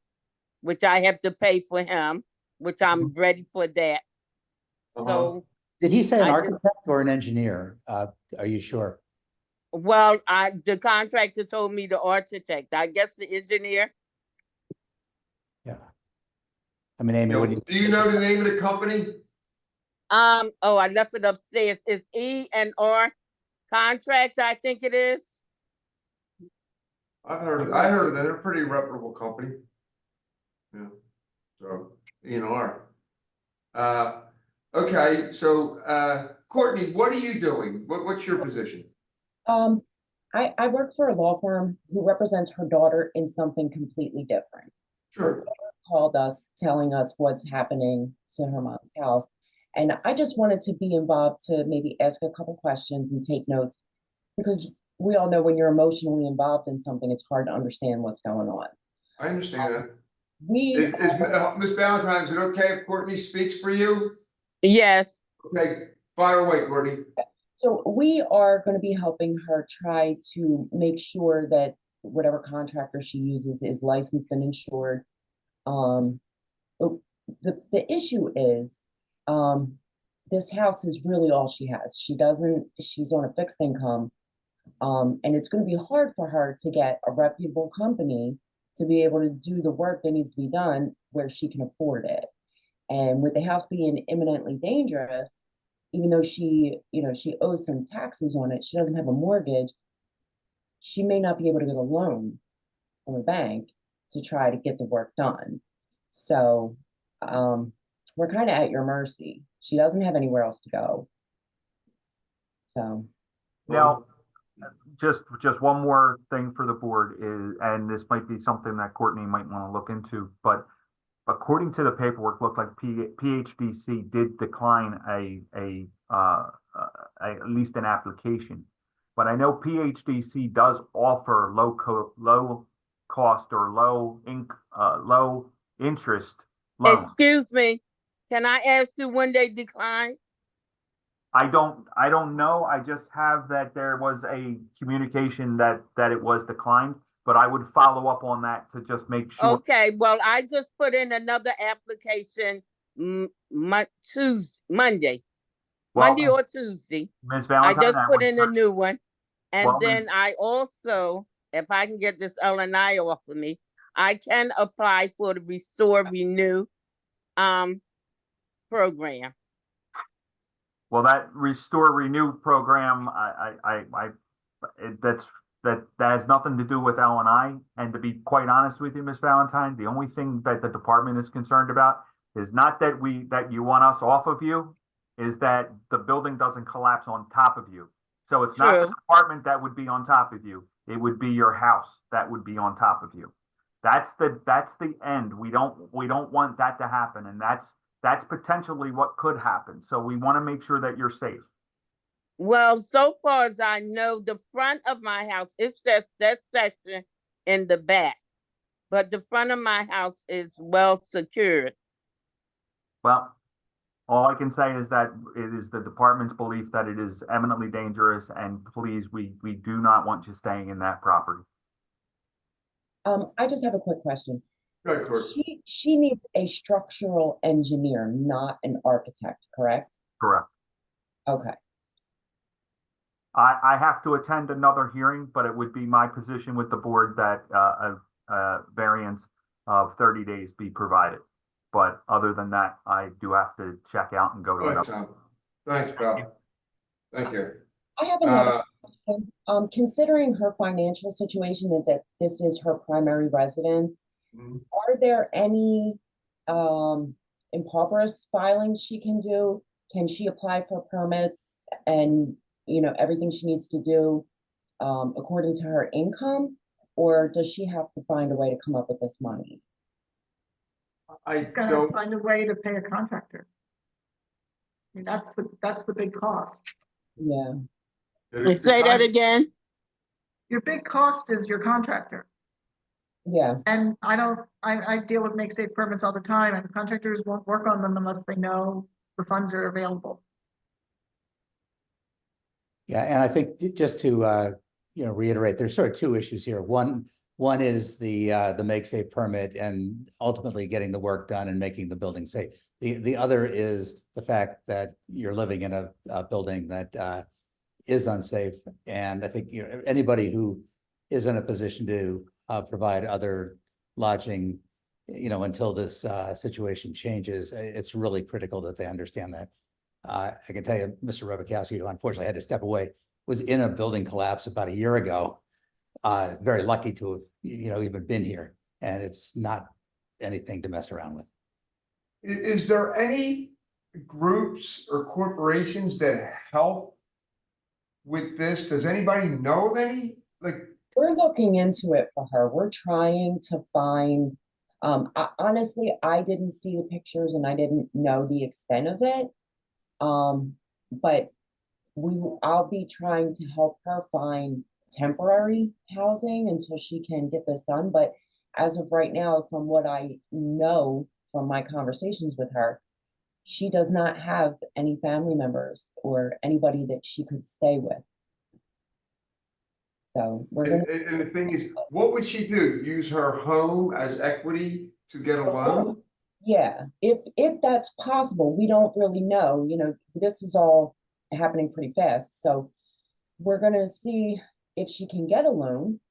which I have to pay for him, which I'm ready for that. So did he say an architect or an engineer? Are you sure? Well, the contractor told me the architect. I guess the engineer. Yeah. I mean, Amy, do you know the name of the company? Oh, I left it upstairs. It's E&R Contractor, I think it is. I heard of them. They're a pretty reputable company. Yeah. So E&R. Okay, so Courtney, what are you doing? What's your position? I work for a law firm who represents her daughter in something completely different. Sure. Her daughter called us telling us what's happening to her mom's house. And I just wanted to be involved to maybe ask a couple questions and take notes, because we all know when you're emotionally involved in something, it's hard to understand what's going on. I understand that. Ms. Valentine, is it okay if Courtney speaks for you? Yes. Okay, fire away, Courtney. So we are going to be helping her try to make sure that whatever contractor she uses is licensed and insured. The issue is, this house is really all she has. She's on a fixed income. And it's going to be hard for her to get a reputable company to be able to do the work that needs to be done where she can afford it. And with the house being imminently dangerous, even though she, she owes some taxes on it, she doesn't have a mortgage, she may not be able to get a loan from a bank to try to get the work done. So we're kind of at your mercy. She doesn't have anywhere else to go. So Now, just one more thing for the board is, and this might be something that Courtney might want to look into, but according to the paperwork, looked like PHDC did decline at least an application. But I know PHDC does offer low cost or low interest loans. Excuse me, can I ask you when they declined? I don't know. I just have that there was a communication that it was declined, but I would follow up on that to just make sure. Okay, well, I just put in another application Monday. Well, Monday or Tuesday. Ms. I Valentine, just put would in a new one. And Well, then I also, if I can get this L&I off of me, I can apply for the Restore Renew program. Well, that Restore Renew program, that has nothing to do with L&I. And to be quite honest with you, Ms. Valentine, the only thing that the department is concerned about is not that you want us off of you, is that the building doesn't collapse on top of you. So it's not the department that would be on top of you. It would be your house that would be on top of you. That's the end. We don't want that to happen. And that's potentially what could happen. So we want to make sure that you're safe. Well, so far as I know, the front of my house, it's just that section in the back. But the front of my house is well secured. Well, all I can say is that it is the department's belief that it is eminently dangerous, and please, we do not want you staying in that property. I just have a quick question. Go ahead, Court. She needs a structural engineer, not an architect, correct? Correct. Okay. I have to attend another hearing, but it would be my position with the board that a variance of 30 days be provided. But other than that, I do have to check out and go to another. Tom. Thanks, pal. Thank you. I have another question. Considering her financial situation and that this is her primary residence, are there any improprious filings she can do? Can she apply for permits and everything she needs to do according to her income, or does she have to find a way to come up with this money? She's gotta find a way to pay a contractor. I mean, that's the big cost. Yeah. Say that again. Your big cost is your contractor. Yeah. And I deal with make safe permits all the time, and contractors won't work on them unless they know the funds are available. Yeah, and I think just to reiterate, there's sort of two issues here. One is the make safe permit and ultimately getting the work done and making the building safe. The other is the fact that you're living in a building that is unsafe. And I think anybody who is in a position to provide other lodging, until this situation changes, it's really critical that they understand that. I can tell you, Mr. Rebekowski, who unfortunately had to step away, was in a building collapse about a year ago. Very lucky to have, even been here, and it's not anything to mess around with. Is there any groups or corporations that help with this? Does anybody know of any? We're looking into it for her. We're trying to find, honestly, I didn't see the pictures and I didn't know the extent of it. But I'll be trying to help her find temporary housing until she can get this done. But as of right now, from what I know from my conversations with her, she does not have any family members or anybody that she could stay with. So we're gonna. And the thing is, what would she do? Use her home as equity to get a loan? Yeah, if that's possible. We don't really know. This is all happening pretty fast. So we're gonna see if she can get a loan.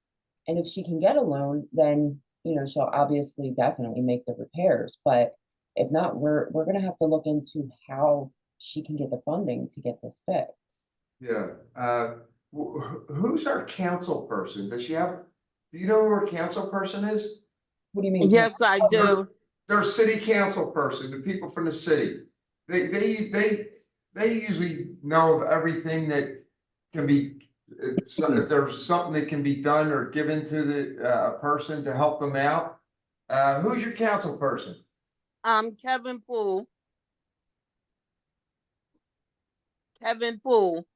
And if she can get a loan, then she'll obviously definitely make the repairs. But If not, we're gonna have to look into how she can get the funding to get this fixed. Yeah, who's our council person? Does she have, do you know who our council person is? What do you mean? Yes, I do. Their city council person, the people from the city. They usually know of everything that can be, if there's something that can be done or given to the person to help them out. Who's your council person? Kevin Poole. Kevin Poole.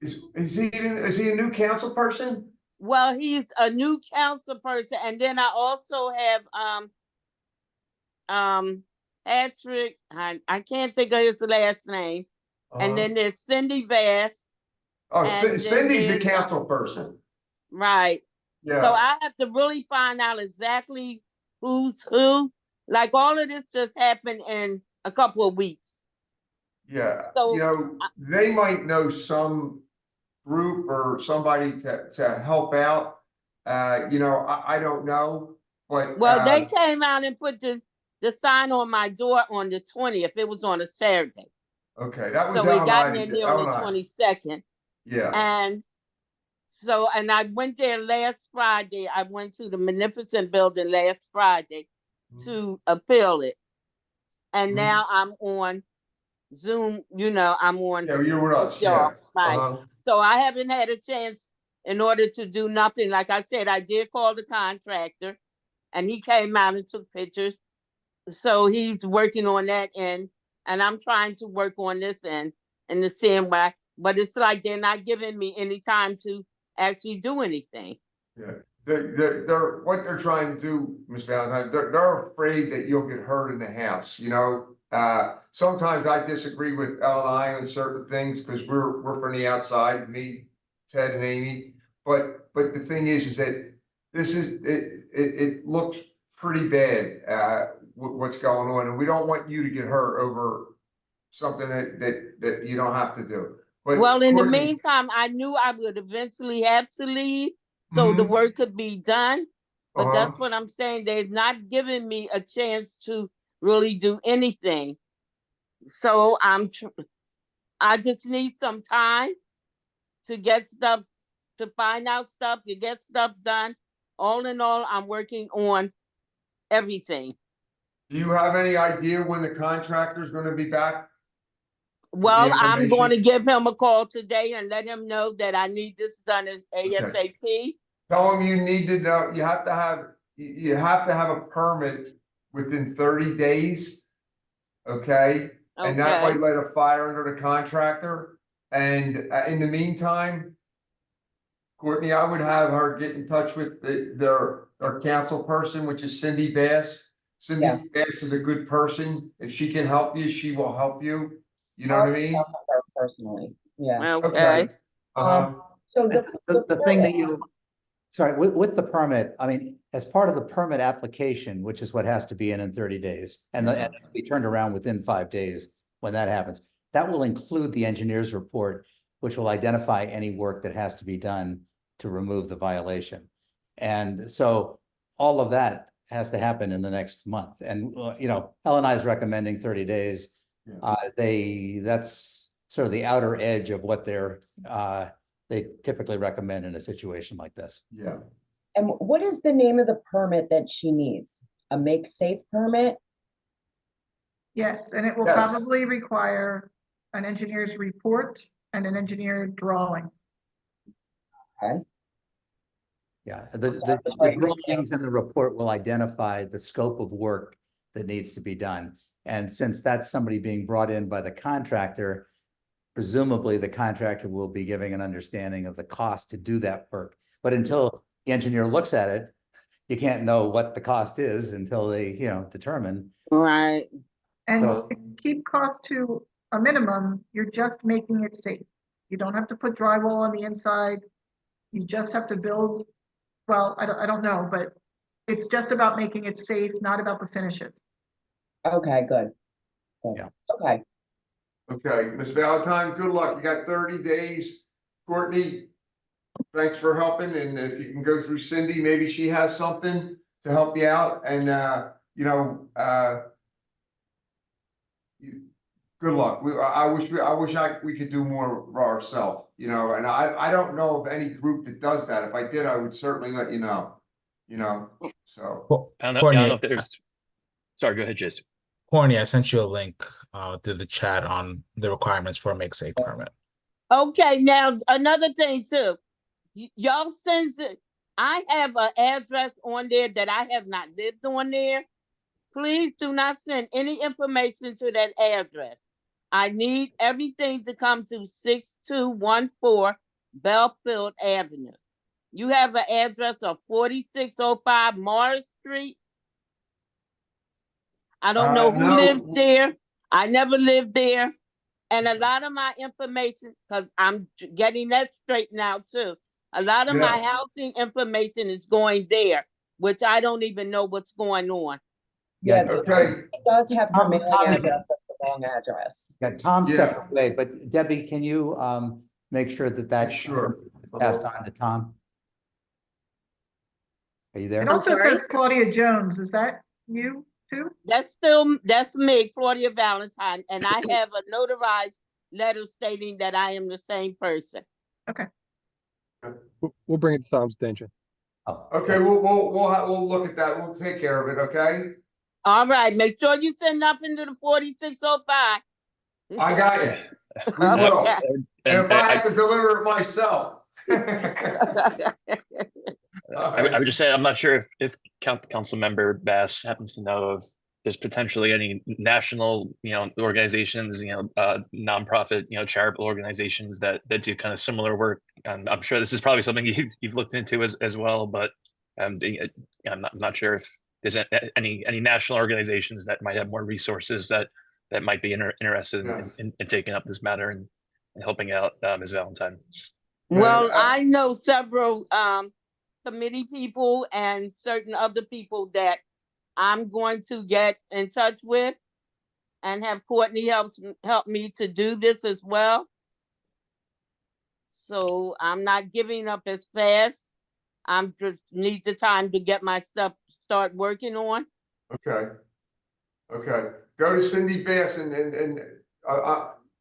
Is he a new council person? Well, he's a new council person, and then I also have Patrick. I can't think of his last name. And then there's Cindy Bass. Oh, and then Cindy's the there's, council person. Right. Yeah. So I have to really find out exactly who's who. Like all of this just happened in a couple of weeks. Yeah, So you know, they might know some group or somebody to help out. You know, I don't know, but well, they came out and put the sign on my door on the 20th. It was on a Saturday. Okay, that was So we got L&I, in there on the L&I. 22nd. Yeah. And so, and I went there last Friday. I went to the Magnificent Building last Friday to appeal it. And now I'm on Zoom, you know, I'm on. Yeah, you're with us, y'all, yeah. right. So I haven't had a chance in order to do nothing. Like I said, I did call the contractor and he came out and took pictures. So he's working on that end, and I'm trying to work on this end in the same way. But it's like they're not giving me any time to actually do anything. Yeah, they're what they're trying to do, Ms. Valentine. They're afraid that you'll get hurt in the house. You know, sometimes I disagree with L&I on certain things because we're from the outside, me, Ted, and Amy. But the thing is that this is it looks pretty bad. What's going on, and we don't want you to get hurt over something that you don't have to do. But well, in the Courtney, meantime, I knew I would eventually have to leave so the work could be done. But that's what I'm saying. They've not given me a chance to really do anything. So I just need some time to get stuff, to find out stuff, to get stuff done. All in all, I'm working on everything. do you have any idea when the contractor is going to be back? Well, I'm going to give him a call today and let him know that I need this done as ASAP. Tell him you need to know, you have to have a permit within 30 days. Okay? And that might light a fire under the contractor. And in the meantime, Courtney, I would have her get in touch with their council person, which is Cindy Bass. Cindy Bass is a good person. If she can help you, she will help you. You know what I mean? Personally, yeah. Okay. So The thing that you, sorry, with the permit, I mean, as part of the permit application, which is what has to be in 30 days, and be turned around within 5 days when that happens, that will include the engineer's report, which will identify any work that has to be done to remove the violation. And so all of that has to happen in the next month. And, you know, L&I is recommending 30 days. That's sort of the outer edge of what they typically recommend in a situation like this. Yeah. And what is the name of the permit that she needs? A make safe permit? Yes, and it will probably require an engineer's report and an engineer drawing. Okay. Yeah, the drawings and the report will identify the scope of work that needs to be done. And since that's somebody being brought in by the contractor, presumably the contractor will be giving an understanding of the cost to do that work. But until the engineer looks at it, you can't know what the cost is until they, you know, determine. Right. And So, to keep costs to a minimum, you're just making it safe. You don't have to put drywall on the inside. You just have to build, well, I don't know, but it's just about making it safe, not about the finishes. Okay, good. Yeah. Okay. Okay, Ms. Valentine, good luck. You got 30 days. Courtney, thanks for helping. And if you can go through Cindy, maybe she has something to help you out. And, you know, good luck. I wish we could do more for ourselves, you know, and I don't know of any group that does that. If I did, I would certainly let you know, so. I don't know if there's, sorry, go ahead, Jason. Courtney, I sent you a link through the chat on the requirements for a make safe permit. Okay, now another thing too. Y'all since I have an address on there that I have not lived on there. Please do not send any information to that address. I need everything to come to 6214 Belfield Avenue. You have an address of 4605 Morris Street. I don't know who lives there. I never lived there. And a lot of my information, because I'm getting that straightened out too. A lot of my housing information is going there, which I don't even know what's going on. Yeah, Okay. it does have her mailing Thomas- address, that's the wrong address. Yeah, Tom stepped away, but Debbie, can you make sure that that's Sure. passed on to Tom? Are you there? It also sorry? says Claudia Jones. Is that you too? That's me, Claudia Valentine, and I have a notarized letter stating that I am the same person. Okay. We'll bring it to Tom's attention. Oh, Okay, we'll look at that. We'll take care of it, okay? All right, make sure you send up into the 4605. I got you. We will. And if I have to deliver it myself. I would just say, I'm not sure if Council Member Bass happens to know of there's potentially any national, organizations, nonprofit, charitable organizations that do kind of similar work. And I'm sure this is probably something you've looked into as well, but I'm not sure if there's any national organizations that might have more resources that might be interested in taking up this matter and helping out Ms. Valentine. Well, I know several committee people and certain other people that I'm going to get in touch with and have Courtney help me to do this as well. So I'm not giving up as fast. I'm just need the time to get my stuff start working on. Okay. Go to Cindy Bass and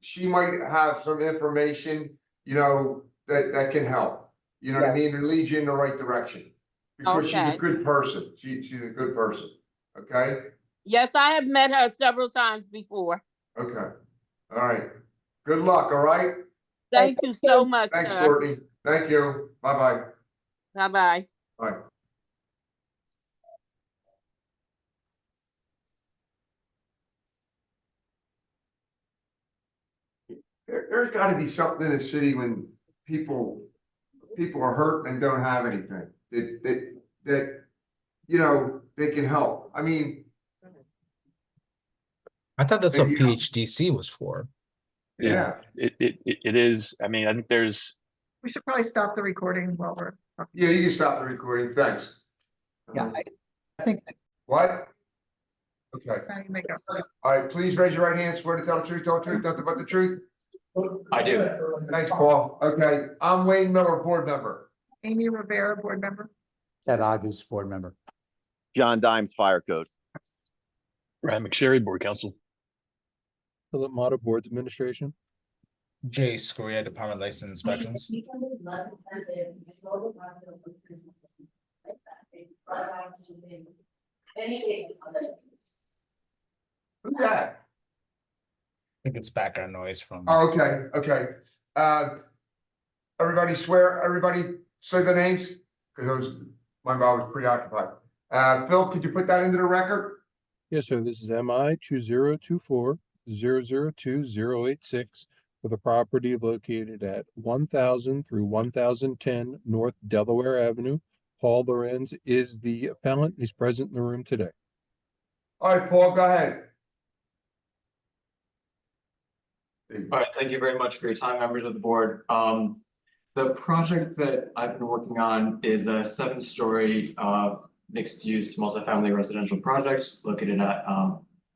she might have some information, that can help. You know what I mean? And lead you in the right direction. Because she's a good person. She's a good person. Okay? Yes, I have met her several times before. Okay. All right. Good luck, all right? Thank you so much, Thanks, sir. Courtney. Thank you. Bye-bye. Bye-bye. Bye. There's got to be something in the city when people are hurt and don't have anything that they can help. I mean, I thought that's what PHDC was for. yeah. It is. I mean, I think there's. We should probably stop the recording while we're talking. Yeah, you can stop the recording. Thanks. Yeah, I think. What? Okay. Now you make up. All right, please raise your right hand. Swear to tell the truth, nothing but the truth. I do. Thanks, Paul. Okay, I'm Wayne Miller, board member. Amy Rivera, board member. Ted Agus, board member. John Dimes, Fire Code. Ryan McSherry, Board Counsel. Philip Mata, Boards Administration. Jay Scoria, Department of License Inspections. Who's that? I think it's background noise from. Oh, okay. Everybody say the names, because my mom was preoccupied. Phil, could you put that into the record? Yes, sir. This is MI 2024-002-086 for the property located at 1000 through 1010 North Delaware Avenue. Paul Lorenz is the appellant. He's present in the room today. All right, Paul, go ahead. All right, thank you very much for your time, members of the board. The project that I've been working on is a 7-story mixed-use multifamily residential project located at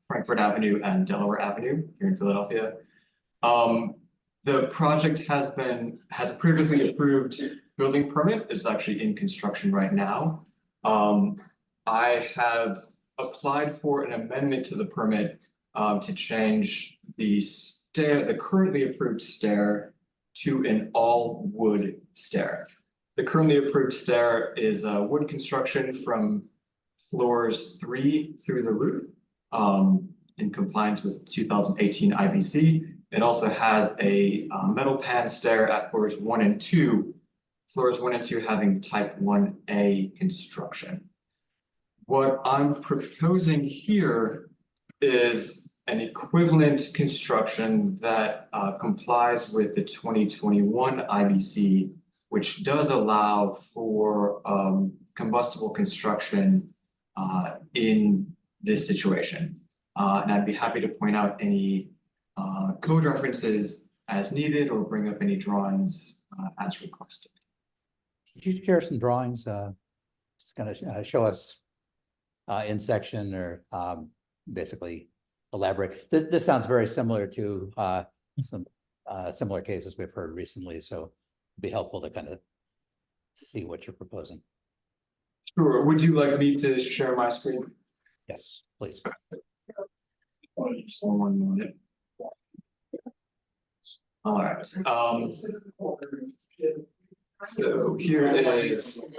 Frankfurt Avenue and Delaware Avenue here in Philadelphia. The project has a previously approved building permit. It's actually in construction right now. I have applied for an amendment to the permit to change the stair, the currently approved stair, to an all wood stair. The currently approved stair is a wood construction from floors 3 through the roof, in compliance with 2018 IBC. It also has a metal pan stair at floors 1 and 2, floors 1 and 2 having type 1A construction. What I'm proposing here is an equivalent construction that complies with the 2021 IBC, which does allow for combustible construction in this situation. And I'd be happy to point out any code references as needed or bring up any drawings as requested. Could you share some drawings? Just gonna show us in section or basically elaborate. This sounds very similar to some similar cases we've heard recently, so it'd be helpful to kind of see what you're proposing. Sure. Would you like me to share my screen? Yes, please. Just 1 minute. All right. So here is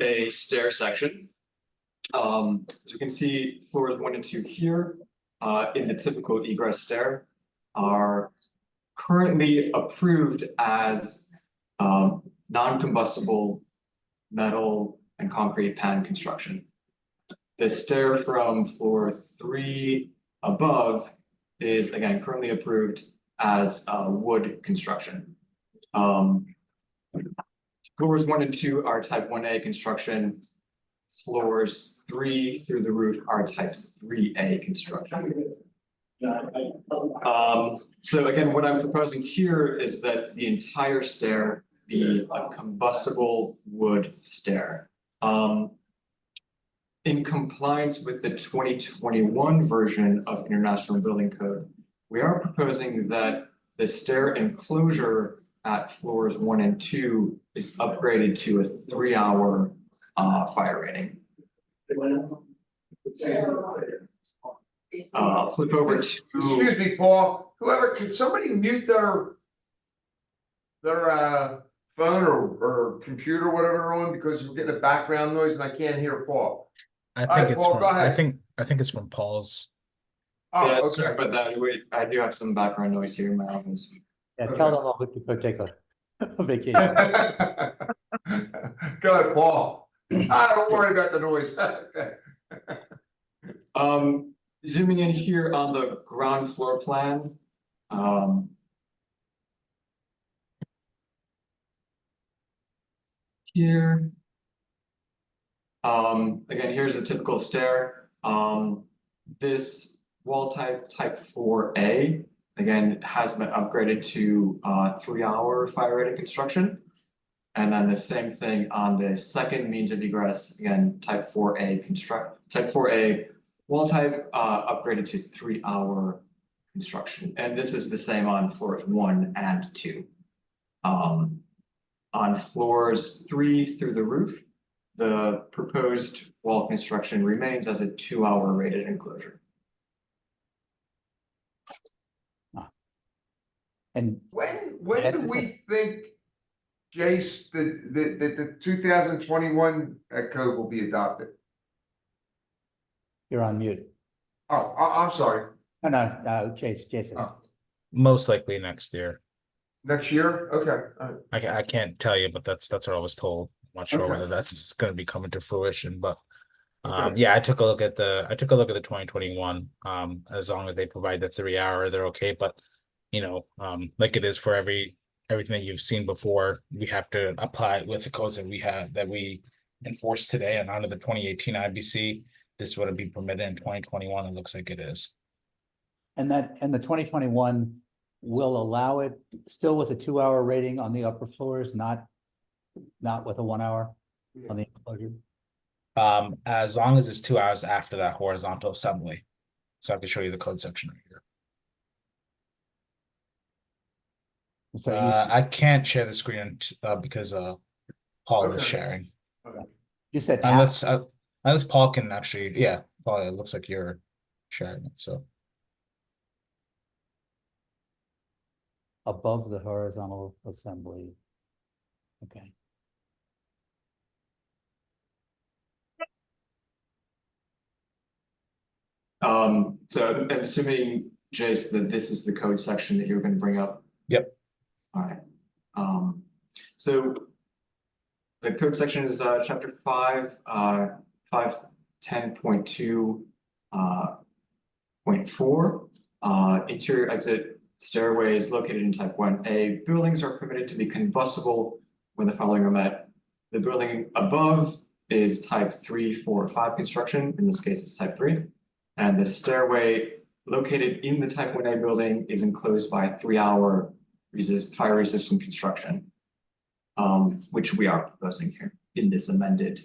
a stair section. As you can see, floors 1 and 2 here, in the typical egress stair, are currently approved as non-combustible metal and concrete pan construction. The stair from floor 3 above is again currently approved as wood construction. Floors 1 and 2 are type 1A construction. Floors 3 through the roof are type 3A construction. So again, what I'm proposing here is that the entire stair be a combustible wood stair. In compliance with the 2021 version of International Building Code, we are proposing that the stair enclosure at floors 1 and 2 is upgraded to a 3-hour fire rating. I'll flip over to. Excuse me, Paul. Whoever, can somebody mute their phone or computer, whatever they're on, because we're getting a background noise and I can't hear Paul. I All think right, it's Paul, from, go ahead. I think it's from Paul's. Oh, Yeah, okay. sorry about that. Wait, I do have some background noise here in my office. Yeah, tell them all to go take a vacation. Go ahead, Paul. Don't worry about the noise. Zooming in here on the ground floor plan. Here. Again, here's a typical stair. This wall type 4A, again, has been upgraded to 3-hour fire rated construction. And then the same thing on the second means of egress, again, type 4A wall type upgraded to 3-hour construction. And this is the same on floors 1 and 2. On floors 3 through the roof, the proposed wall construction remains as a 2-hour rated enclosure. And when do we think, Jace, that the 2021 code will be adopted? you're on mute. Oh, I'm sorry. No, Jason. Oh. Most likely next year. Next year? Okay. All right. I can't tell you, but that's what I was told. I'm not sure Okay. whether that's going to be coming to fruition, but Okay. yeah, I took a look at the 2021. As long as they provide the 3-hour, they're okay. But like it is for everything that you've seen before, we have to apply it with the codes that we enforce today. And under the 2018 IBC, this wouldn't be permitted in 2021. It looks like it is. And the 2021 will allow it still with a 2-hour rating on the upper floors, not with a 1-hour on the enclosure. As long as it's 2 hours after that horizontal assembly. So I can show you the code section right here. So I can't share the screen because Paul is Okay. sharing. you said Unless Paul can actually, yeah, Paul, it looks like you're sharing it. So above the horizontal assembly. Okay. So I'm assuming, Jace, that this is the code section that you're gonna bring up? Yep. All right. So the code section is chapter 510.2 .4. Interior exit stairways located in type 1A. Buildings are permitted to be combustible when the following are met. The building above is type 3, 4, 5 construction. In this case, it's type 3. And the stairway located in the type 1A building is enclosed by 3-hour fire resistant construction, which we are proposing here in this amended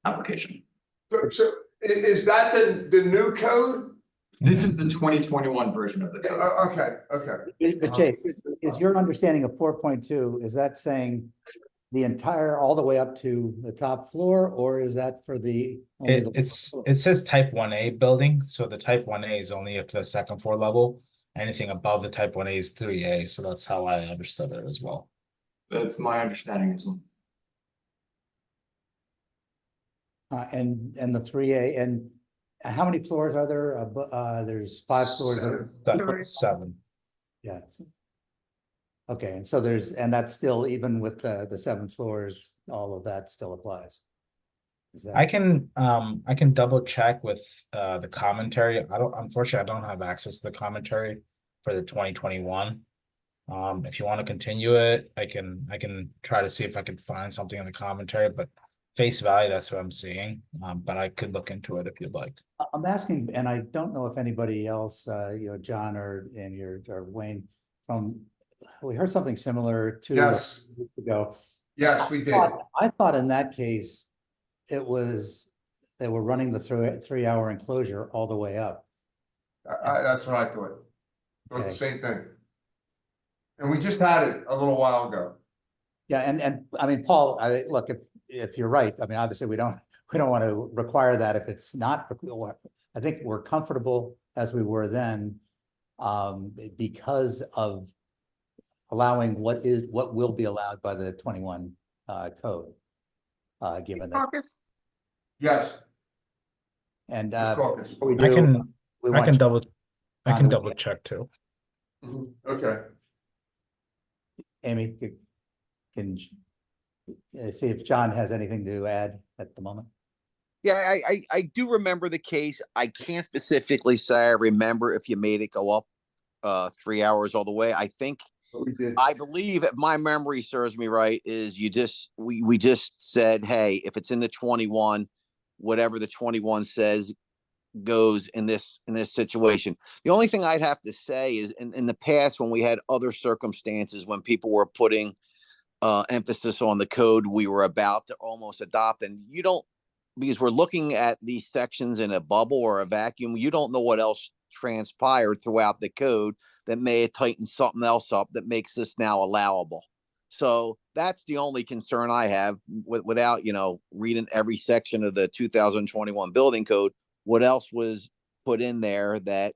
application. So is that the new code? This is the 2021 version of the code. Okay. But Chase, is your understanding of 4.2, is that saying the entire, all the way up to the top floor, or is that for the? It says type 1A building, so the type 1A is only up to the second floor level. Anything above the type 1A is 3A, so that's how I understood it as well. That's my understanding as well. And the 3A, and how many floors are there? There's 5 floors. 7. Yeah. Okay, and so and that's still, even with the 7 floors, all of that still applies. Is that? I can double check with the commentary. Unfortunately, I don't have access to the commentary for the 2021. If you want to continue it, I can try to see if I can find something in the commentary, but face value, that's what I'm seeing. But I could look into it if you'd like. I'm asking, and I don't know if anybody else, John or Andy or Wayne, we heard something similar 2 Yes. weeks ago. Yes, we did. I thought in that case, they were running the 3-hour enclosure all the way up. That's what I thought. Okay. The same thing. And we just had it a little while ago. Yeah, and I mean, Paul, look, if you're right, I mean, obviously we don't want to require that if it's not. I think we're comfortable as we were then, because of allowing what will be allowed by the 21 code, given that. Caucus? Yes. And Caucus. I can double check too. Okay. Amy, can see if John has anything to add at the moment. Yeah, I do remember the case. I can't specifically say I remember if you made it go up 3 hours all the way. I think I believe, if my memory serves me right, is we just said, hey, if it's in the 21, whatever the 21 says goes in this situation. The only thing I'd have to say is in the past, when we had other circumstances, when people were putting emphasis on the code we were about to almost adopt, and you don't, because we're looking at these sections in a bubble or a vacuum, you don't know what else transpired throughout the code that may have tightened something else up that makes this now allowable. So that's the only concern I have without, reading every section of the 2021 building code. What else was put in there that,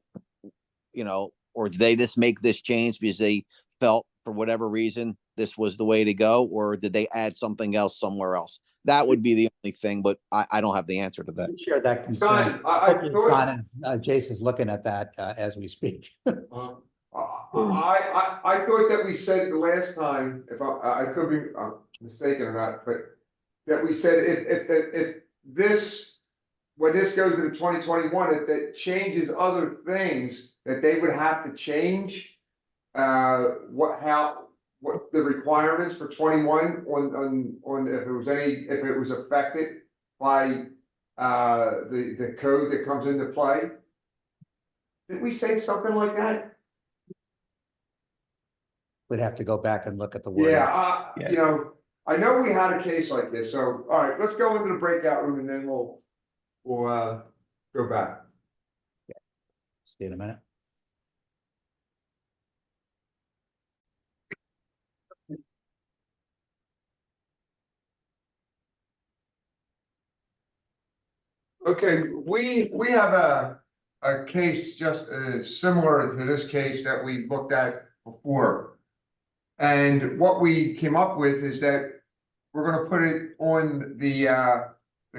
or did they just make this change because they felt for whatever reason this was the way to go, or did they add something else somewhere else? That would be the only thing, but I don't have the answer to that. Share that concern. John and Jace is looking at that as we speak. I thought that we said the last time, if I could be mistaken or not, but that we said if this, when this goes to the 2021, if it changes other things, that they would have to change what the requirements for 21 on if it was affected by the code that comes into play. Did we say something like that? We'd have to go back and look at the word. Yeah, I know we had a case like this, so all right, let's go into the breakout room and then we'll go back. See you in a minute. Okay, we have a case just similar to this case that we looked at before. And what we came up with is that we're gonna put it on the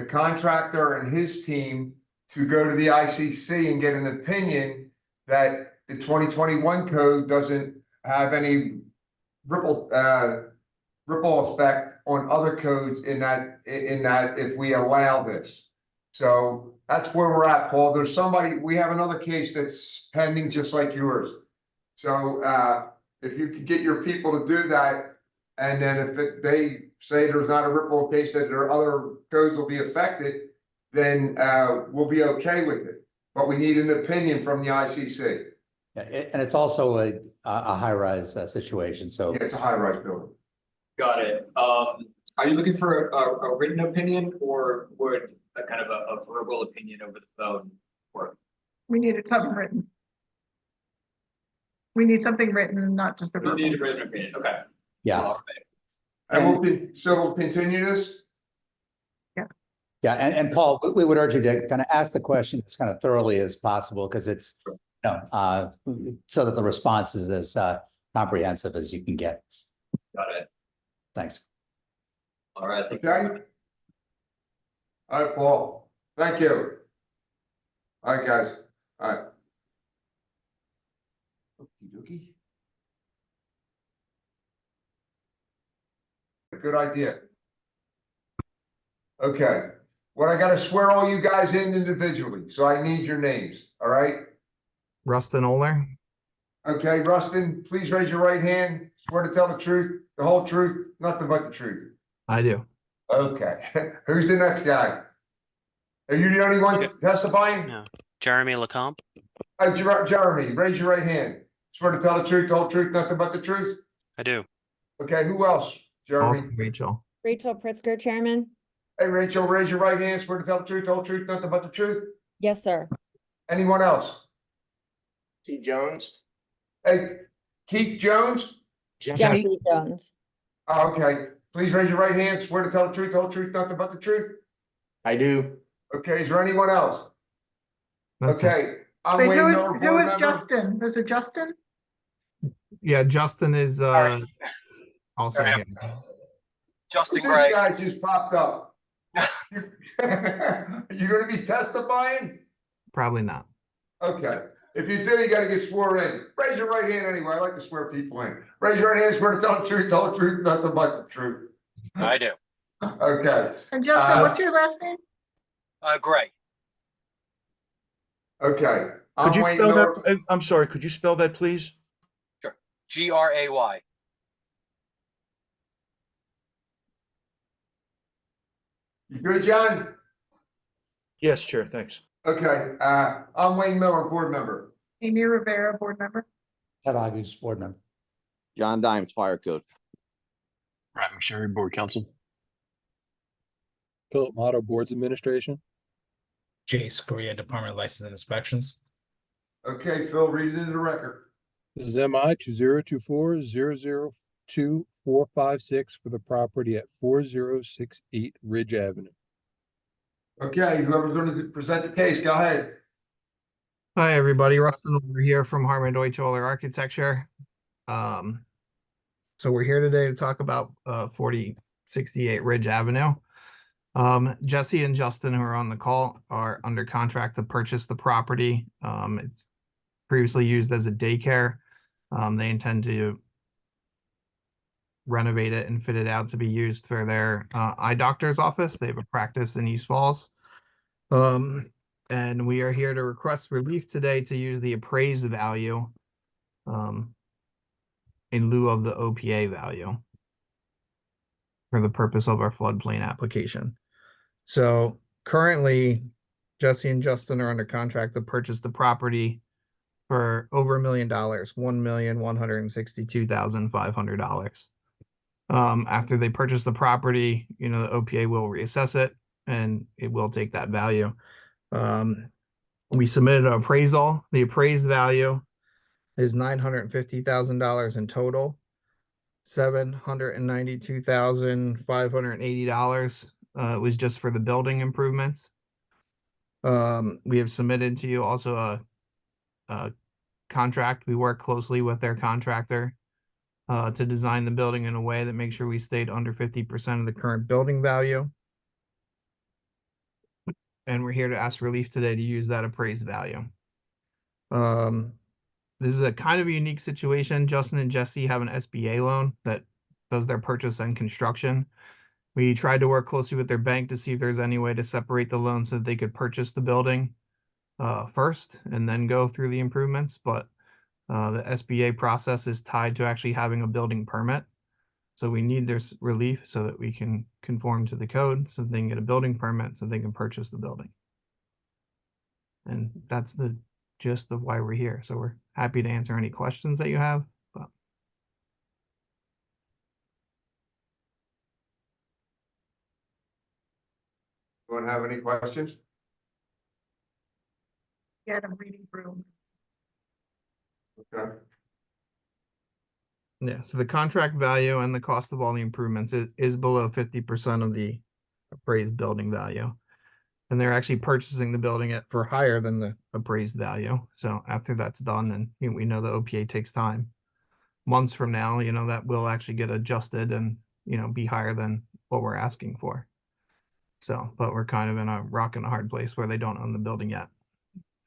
contractor and his team to go to the ICC and get an opinion that the 2021 code doesn't have any ripple effect on other codes in that if we allow this. So that's where we're at, Paul. There's somebody, we have another case that's pending just like yours. So if you could get your people to do that, and then if they say there's not a ripple case that there are other codes will be affected, then we'll be okay with it. But we need an opinion from the ICC. Yeah, and it's also a high-rise situation, so. Yeah, it's a high-rise building. Got it. Are you looking for a written opinion, or would a kind of a verbal opinion over the phone work? We need something written. We need something written, not just a You verbal. need a written opinion, okay. Yeah. And we'll continue this? Yeah, and Paul, we would urge you to kind of ask the question as kind of thoroughly as possible, because it's, so that the response is as comprehensive as you can get. Got it. Thanks. All right. Okay. All right, Paul. Thank you. All right, guys. All right. Okey-dokey. Good idea. Okay, what I gotta swear all you guys in individually, so I need your names, all right? Rustin Oler. Okay, Rustin, please raise your right hand, swear to tell the truth, the whole truth, nothing but the truth. I do. Okay, who's the next guy? Are you the only one testifying? No. Jeremy Lecomte. Jeremy, raise your right hand, swear to tell the truth, the whole truth, nothing but the truth? I do. Okay, who else? Also Jeremy? Rachel. Rachel Pritzker, Chairman. Hey, Rachel, raise your right hand, swear to tell the truth, the whole truth, nothing but the truth? Yes, sir. Anyone else? T. Jones. Hey, Keith Jones? Jesse Jones. Oh, okay, please raise your right hand, swear to tell the truth, the whole truth, nothing but the truth? I do. Okay, is there anyone else? That's Okay, I'm Wait, Wayne who Miller, is board member. Justin? There's a Justin? Yeah, Justin is also Sorry. here. Justin This Gray. guy just popped up. You gonna be testifying? Probably not. Okay, if you do, you gotta get sworn in. Raise your right hand anyway, I like to swear people in. Raise your right hand, swear to tell the truth, nothing but the truth. I do. Okay. And Justin, what's your last name? Gray. Okay. Could you Wayne spell Miller. that? I'm sorry, could you spell that, please? Sure. Gray. You good, John? Yes, Chair, thanks. Okay, I'm Wayne Miller, board member. Amy Rivera, board member. Ted August, board member. John Dimes, Fire Code. Right, McSherry, board counsel. Philip Motto, Boards Administration. Jace Korea, Department of License and Inspections. Okay, Phil, read it into the record. This is MI 2024-002-456 for the property at 4068 Ridge Avenue. Okay, whoever's going to present the case, go ahead. Hi, everybody. Rustin over here from Harmon Deutsch Oler Architecture. So we're here today to talk about 4068 Ridge Avenue. Jesse and Justin, who are on the call, are under contract to purchase the property. It's previously used as a daycare. They intend to renovate it and fit it out to be used for their eye doctor's office. They have a practice in East Falls. And we are here to request relief today to use the appraised value in lieu of the OPA value for the purpose of our floodplain application. So currently, Jesse and Justin are under contract to purchase the property for over $1 million, $1,162,500. After they purchase the property, the OPA will reassess it and it will take that value. We submitted an appraisal. The appraised value is $950,000 in total. $792,580 was just for the building improvements. We have submitted to you also a contract. We work closely with their contractor to design the building in a way that makes sure we stayed under 50% of the current building value. And we're here to ask relief today to use that appraised value. This is a kind of a unique situation. Justin and Jesse have an SBA loan that does their purchase and construction. We tried to work closely with their bank to see if there's any way to separate the loan so that they could purchase the building first and then go through the improvements. But the SBA process is tied to actually having a building permit. So we need their relief so that we can conform to the code, so they can get a building permit, so they can purchase the building. And that's the gist of why we're here. So we're happy to answer any questions that you have. But Anyone have any questions? Yeah, I'm reading through. Okay. yeah, so the contract value and the cost of all the improvements is below 50% of the appraised building value. And they're actually purchasing the building for higher than the appraised value. So after that's done, and we know the OPA takes time, months from now, that will actually get adjusted and, be higher than what we're asking for. So, but we're kind of in a rock and a hard place where they don't own the building yet.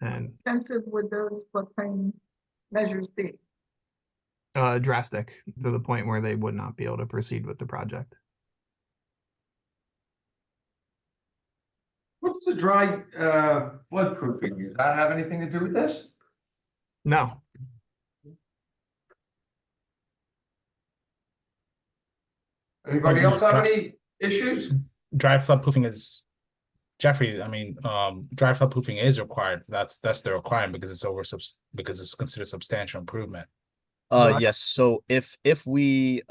And Expensive would those floodplain measures be? drastic to the point where they would not be able to proceed with the project. What's the dry floodproofing? Does that have anything to do with this? No. Anybody else have any issues? Dry floodproofing is, Jeffrey, I mean, dry floodproofing is required. That's the requirement because because it's considered substantial improvement. Yes, so if we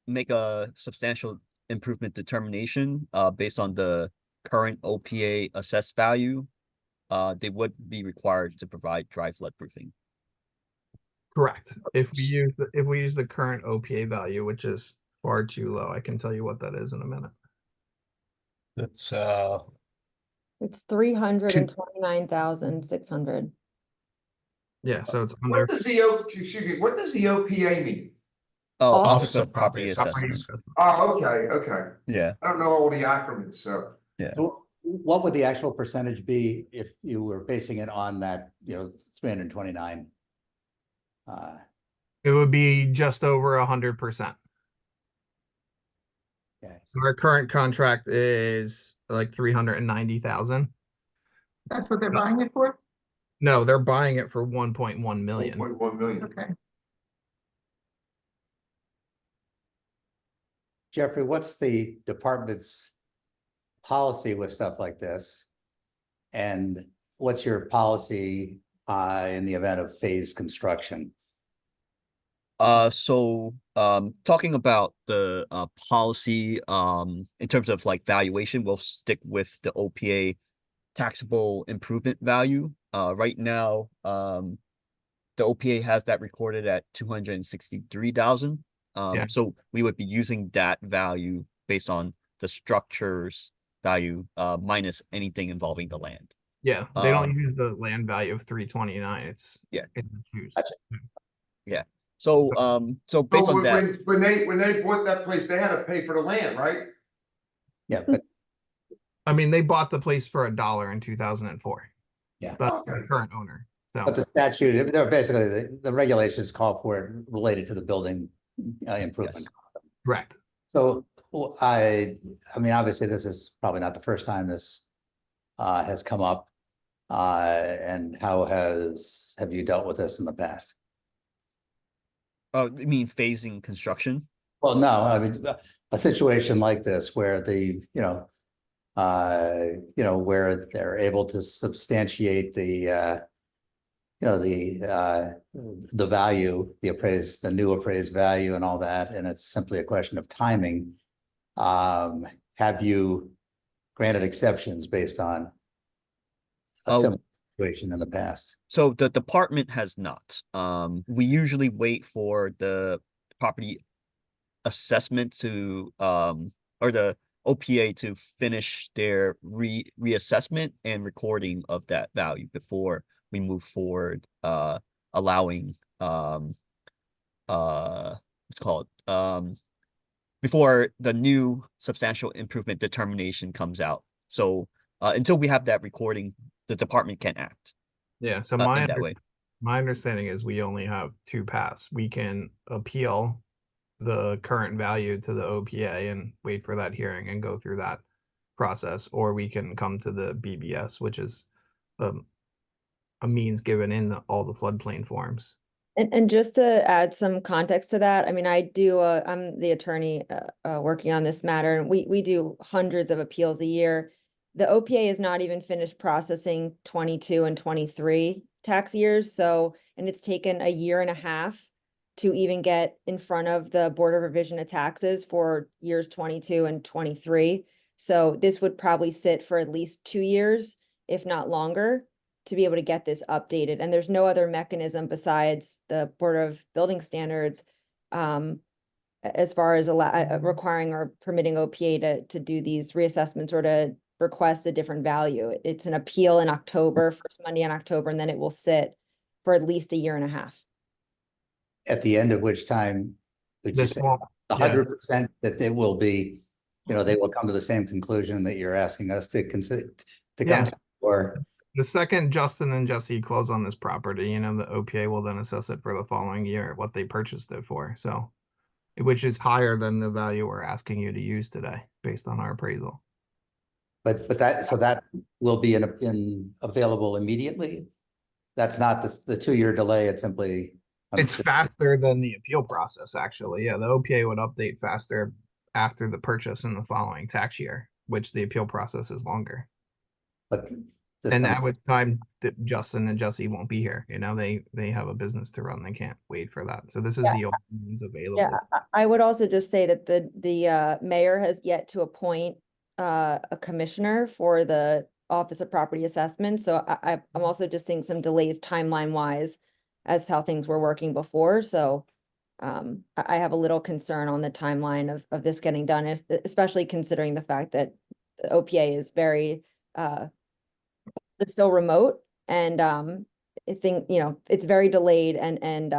make a substantial improvement determination based on the current OPA assessed value, they would be required to provide dry floodproofing. Correct. If we use the current OPA value, which is far too low, I can tell you what that is in a minute. That's It's 329,600. Yeah, so it's under. What does the OPA mean? Oh, Office of Property Assessment. Oh, okay. Yeah. I don't know all the acronyms, so. Yeah. So what would the actual percentage be if you were basing it on that, 329? It would be just over 100%. Okay. So our current contract is like 390,000. That's what they're buying it for? No, they're buying it for 1.1 million. 1.1 million. Okay. Jeffrey, what's the department's policy with stuff like this? And what's your policy in the event of phased construction? So talking about the policy in terms of like valuation, we'll stick with the OPA taxable improvement value. Right now, the OPA has that recorded at 263,000. Yeah. So we would be using that value based on the structure's value minus anything involving the land. Yeah, they don't use the land value of 329. It's used. Gotcha. Yeah. So so based on that, when they bought that place, they had to pay for the land, right? Yeah, but I mean, they bought the place for $1 in 2004. Yeah. But Okay. the current owner. So the statute, they're basically the regulations call for it related to the building improvement. Yes. Correct. So I mean, obviously, this is probably not the first time this has come up. And how have you dealt with this in the past? oh, you mean phasing construction? Well, no, I mean, a situation like this where where they're able to substantiate the value, the new appraised value and all that, and it's simply a question of timing. Have you granted exceptions based on a similar situation in the past? So the department has not. We usually wait for the property assessment to or the OPA to finish their reassessment and recording of that value before we move forward on allowing what's called before the new substantial improvement determination comes out. So until we have that recording, the department can't act. Yeah, so in that way. my understanding is we only have two paths. We can appeal the current value to the OPA and wait for that hearing and go through that process, or we can come to the BBS, which is a means given in all the floodplain forms. And just to add some context to that, I mean, I'm the attorney working on this matter, and we do hundreds of appeals a year. The OPA is not even finished processing 22 and 23 tax years, and it's taken a year and a half to even get in front of the Board of Revision of Taxes for years 22 and 23. So this would probably sit for at least 2 years, if not longer, to be able to get this updated. And there's no other mechanism besides the Board of Building Standards as far as requiring or permitting OPA to do these reassessments or to request a different value. It's an appeal in October, first Monday in October, and then it will sit for at least a year and a half. At the end of which time, would you say 100% that they will be, they will come to the same conclusion that you're asking us to consider to come to, or the second Justin and Jesse close on this property, the OPA will then assess it for the following year, what they purchased it for. So, which is higher than the value we're asking you to use today based on our appraisal. But that will be available immediately. That's not the 2-year delay. It's simply it's faster than the appeal process, actually. Yeah, the OPA would update faster after the purchase in the following tax year, which the appeal process is longer. But and at which time Justin and Jesse won't be here. They have a business to run. They can't wait for that. So this is the only means available. Yeah, I would also just say that the mayor has yet to appoint a commissioner for the Office of Property Assessment. So I'm also just seeing some delays timeline wise as how things were working before. So I have a little concern on the timeline of this getting done, especially considering the fact that the OPA is very it's still remote, and I think it's very delayed and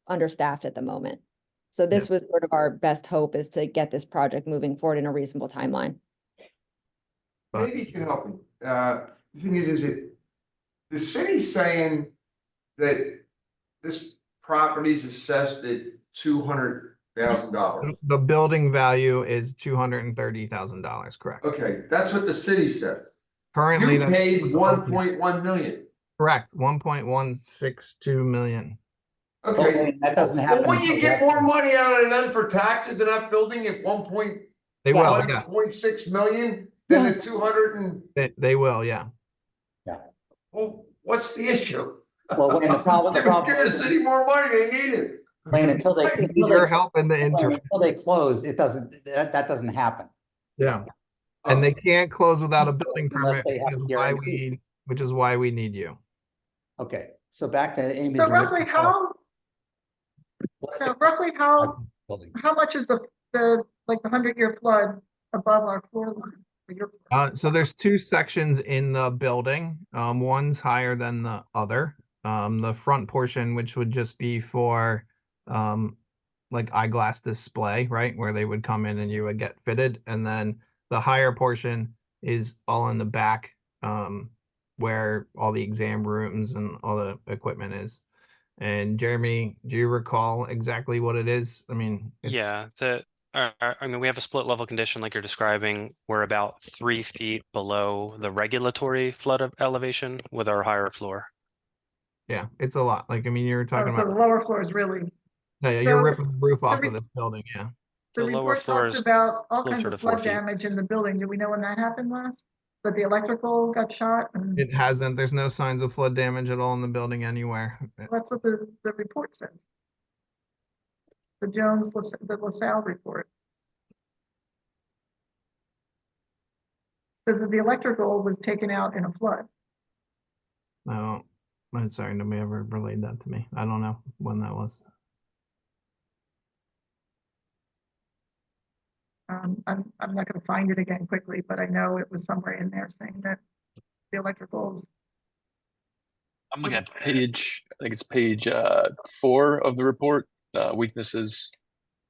understaffed at the moment. So this was sort of our best hope, is to get this project moving forward in a reasonable timeline. Maybe you can help me. The thing is the city's saying that this property is assessed at $200,000. The building value is $230,000, correct? Okay, that's what the city said. Currently, you paid 1.1 million. Correct, 1.162 million. Okay, that doesn't happen. Well, will you get more money out of them for taxes than that building at 1.6 million than the 200 and? They will, yeah. Well, what's the issue? Well, Wayne, the problem give the city more money. They need it. Wayne, until they help in the interim. Until they close, it doesn't. That doesn't happen. Yeah, and they can't close without a building unless permit, they have which is why we need you. Okay, so back to Amy's. So roughly how much is the 100-year flood above our floor line for your? So there's two sections in the building. One's higher than the other. The front portion, which would just be for like eyeglass display, right, where they would come in and you would get fitted, and then the higher portion is all in the back, where all the exam rooms and all the equipment is. And Jeremy, do you recall exactly what it is? I mean, yeah, I mean, we have a split level condition like you're describing. We're about 3 feet below the regulatory flood elevation with our higher floor. Yeah, it's a lot. Like, I mean, you're talking so about the lower floor is really. Yeah, you're ripping the roof off of this building. Yeah. The lower report floor talks is about all kinds closer to of 4 flood feet. damage in the building. Do we know when that happened last? That the electrical got shot? It hasn't. There's no signs of flood damage at all in the building anywhere. That's what the report says. The the LaSalle report. Says that the electrical was taken out in a flood. No, I'm sorry, nobody ever relayed that to me. I don't know when that was. I'm not going to find it again quickly, but I know it was somewhere in there saying that the electricals I'm looking at page, I think it's page 4 of the report, weaknesses.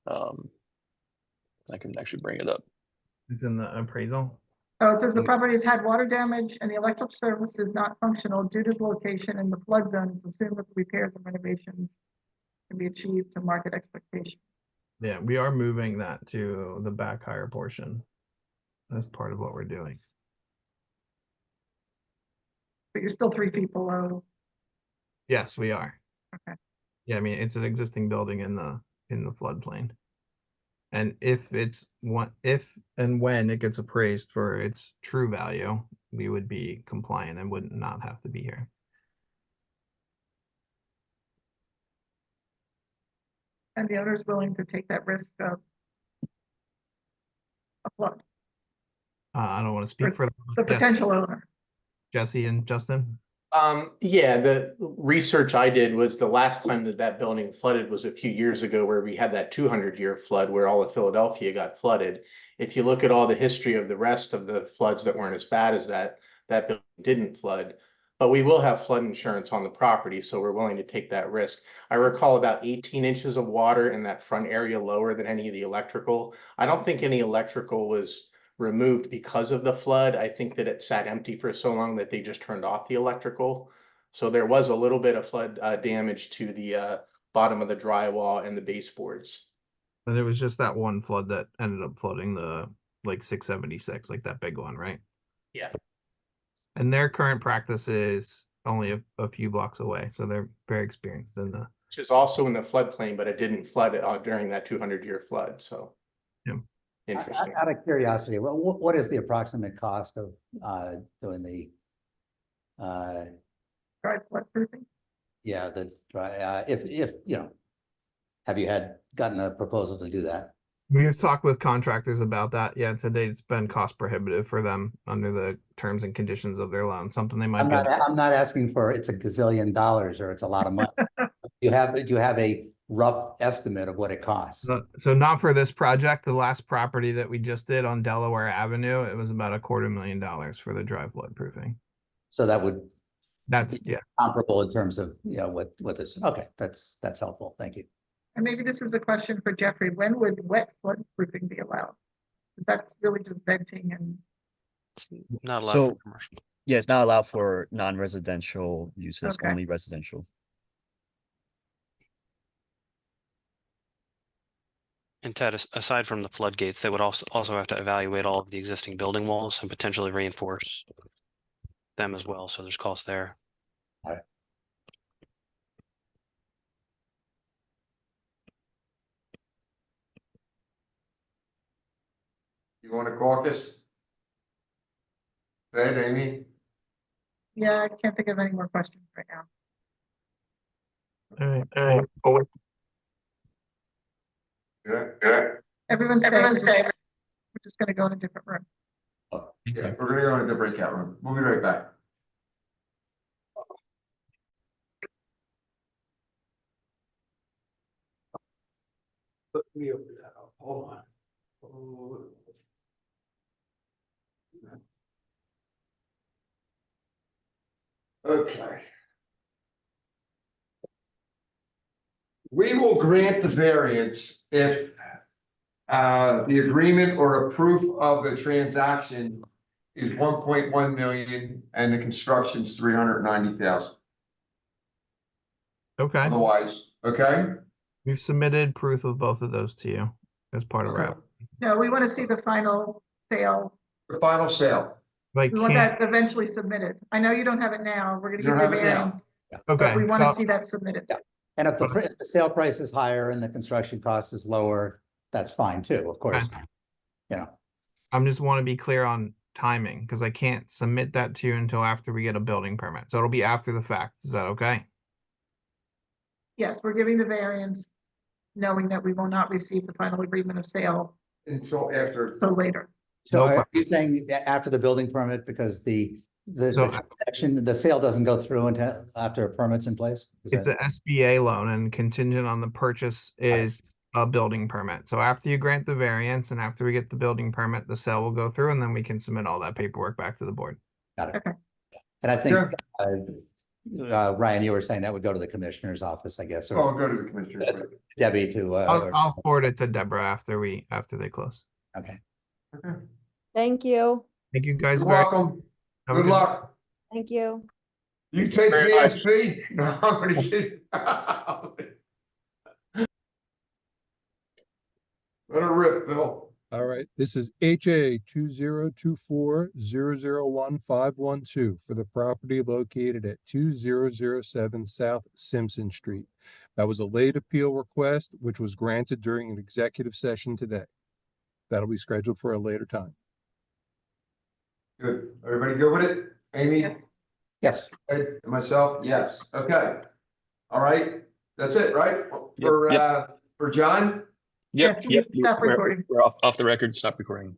I can actually bring it up. It's in the appraisal. Oh, it says the property has had water damage and the electrical service is not functional due to the location in the flood zone. It's assumed that the repairs and renovations can be achieved to market expectations. Yeah, we are moving that to the back higher portion. That's part of what we're doing. But you're still 3 feet below. Yes, we are. Okay. Yeah, I mean, it's an existing building in the floodplain. And if and when it gets appraised for its true value, we would be compliant and would not have to be here. And the owner is willing to take that risk of a flood. I don't want to speak for the potential owner. Jesse and Justin. Yeah, the research I did was the last time that building flooded was a few years ago, where we had that 200-year flood where all of Philadelphia got flooded. If you look at all the history of the rest of the floods that weren't as bad as that building didn't flood. But we will have flood insurance on the property, so we're willing to take that risk. I recall about 18 inches of water in that front area, lower than any of the electrical. I don't think any electrical was removed because of the flood. I think that it sat empty for so long that they just turned off the electrical. So there was a little bit of flood damage to the bottom of the drywall and the baseboards. And it was just that one flood that ended up flooding the like 676, like that big one, right? Yeah. And their current practice is only a few blocks away, so they're very experienced in the. Which is also in the floodplain, but it didn't flood during that 200-year flood. So. Yeah. Interesting. Out of curiosity, what is the approximate cost of doing the dry floodproofing? Yeah, the dry. If you know, have you gotten a proposal to do that? We've talked with contractors about that. Yeah, to date it's been cost prohibitive for them under the terms and conditions of their loan. Something they might. I'm not asking for it's a gazillion dollars or it's a lot of money. Do you have a rough estimate of what it costs? So not for this project. The last property that we just did on Delaware Avenue, it was about $250,000 for the dry flood proofing. So that's comparable in terms of what this. Okay, that's helpful. Thank you. And maybe this is a question for Jeffrey. When would wet floodproofing be allowed? Because that's really just venting and. It's not allowed for commercial. Yeah, it's not allowed for non-residential uses, Okay. only residential. And Ted, aside from the floodgates, they would also have to evaluate all of the existing building walls and potentially reinforce them as well. So there's cost there. All right. You want a caucus? Ed, Amy? Yeah, I can't think of any more questions right now. All right. Good. Everyone's stay. We're just gonna go in a different room. Yeah, we're gonna go into the breakout room. We'll be right back. Let me open that up. Hold on. Okay. We will grant the variance if the agreement or a proof of the transaction is 1.1 million and the construction's 390,000. Okay. Otherwise, okay? We've submitted proof of both of those to you as part of our. No, we want to see the final sale. The final sale. Like, We want that eventually submitted. I know you don't have it now. We're gonna give you a variance. Okay. But we want to see that submitted. Yeah. And if the sale price is higher and the construction cost is lower, that's fine too, of course. Okay. You know. I'm just want to be clear on timing because I can't submit that to you until after we get a building permit. So it'll be after the fact. Is that okay? Yes, we're giving the variance, knowing that we will not receive the final agreement of sale until after. So later. So are you saying after the building permit because the transaction, the sale doesn't go through until after a permit's in place? It's an SBA loan and contingent on the purchase is a building permit. So after you grant the variance and after we get the building permit, the sale will go through and then we can submit all that paperwork back to the board. Got it. Okay. And I think Ryan, you were saying that would go to the commissioner's office, I guess, Oh, or go to the commissioner. Debbie to, I'll forward it to Deborah after they close. okay. Thank you. Thank you guys You're very. welcome. Have a Good luck. Thank you. You take very much. VSP? No, I'm gonna kidding. Let her rip, Phil. All right, this is HA 2024-001-512 for the property located at 2007 South Simpson Street. That was a late appeal request, which was granted during an executive session today. That'll be scheduled for a later time. Good. Everybody good with it? Amy? Yes. Yes. Ed, myself? Yes. Okay. All right. That's it, right? For, Yep. for John? Yep, Yes, yep. stop We're- recording. We're off the record, stop recording.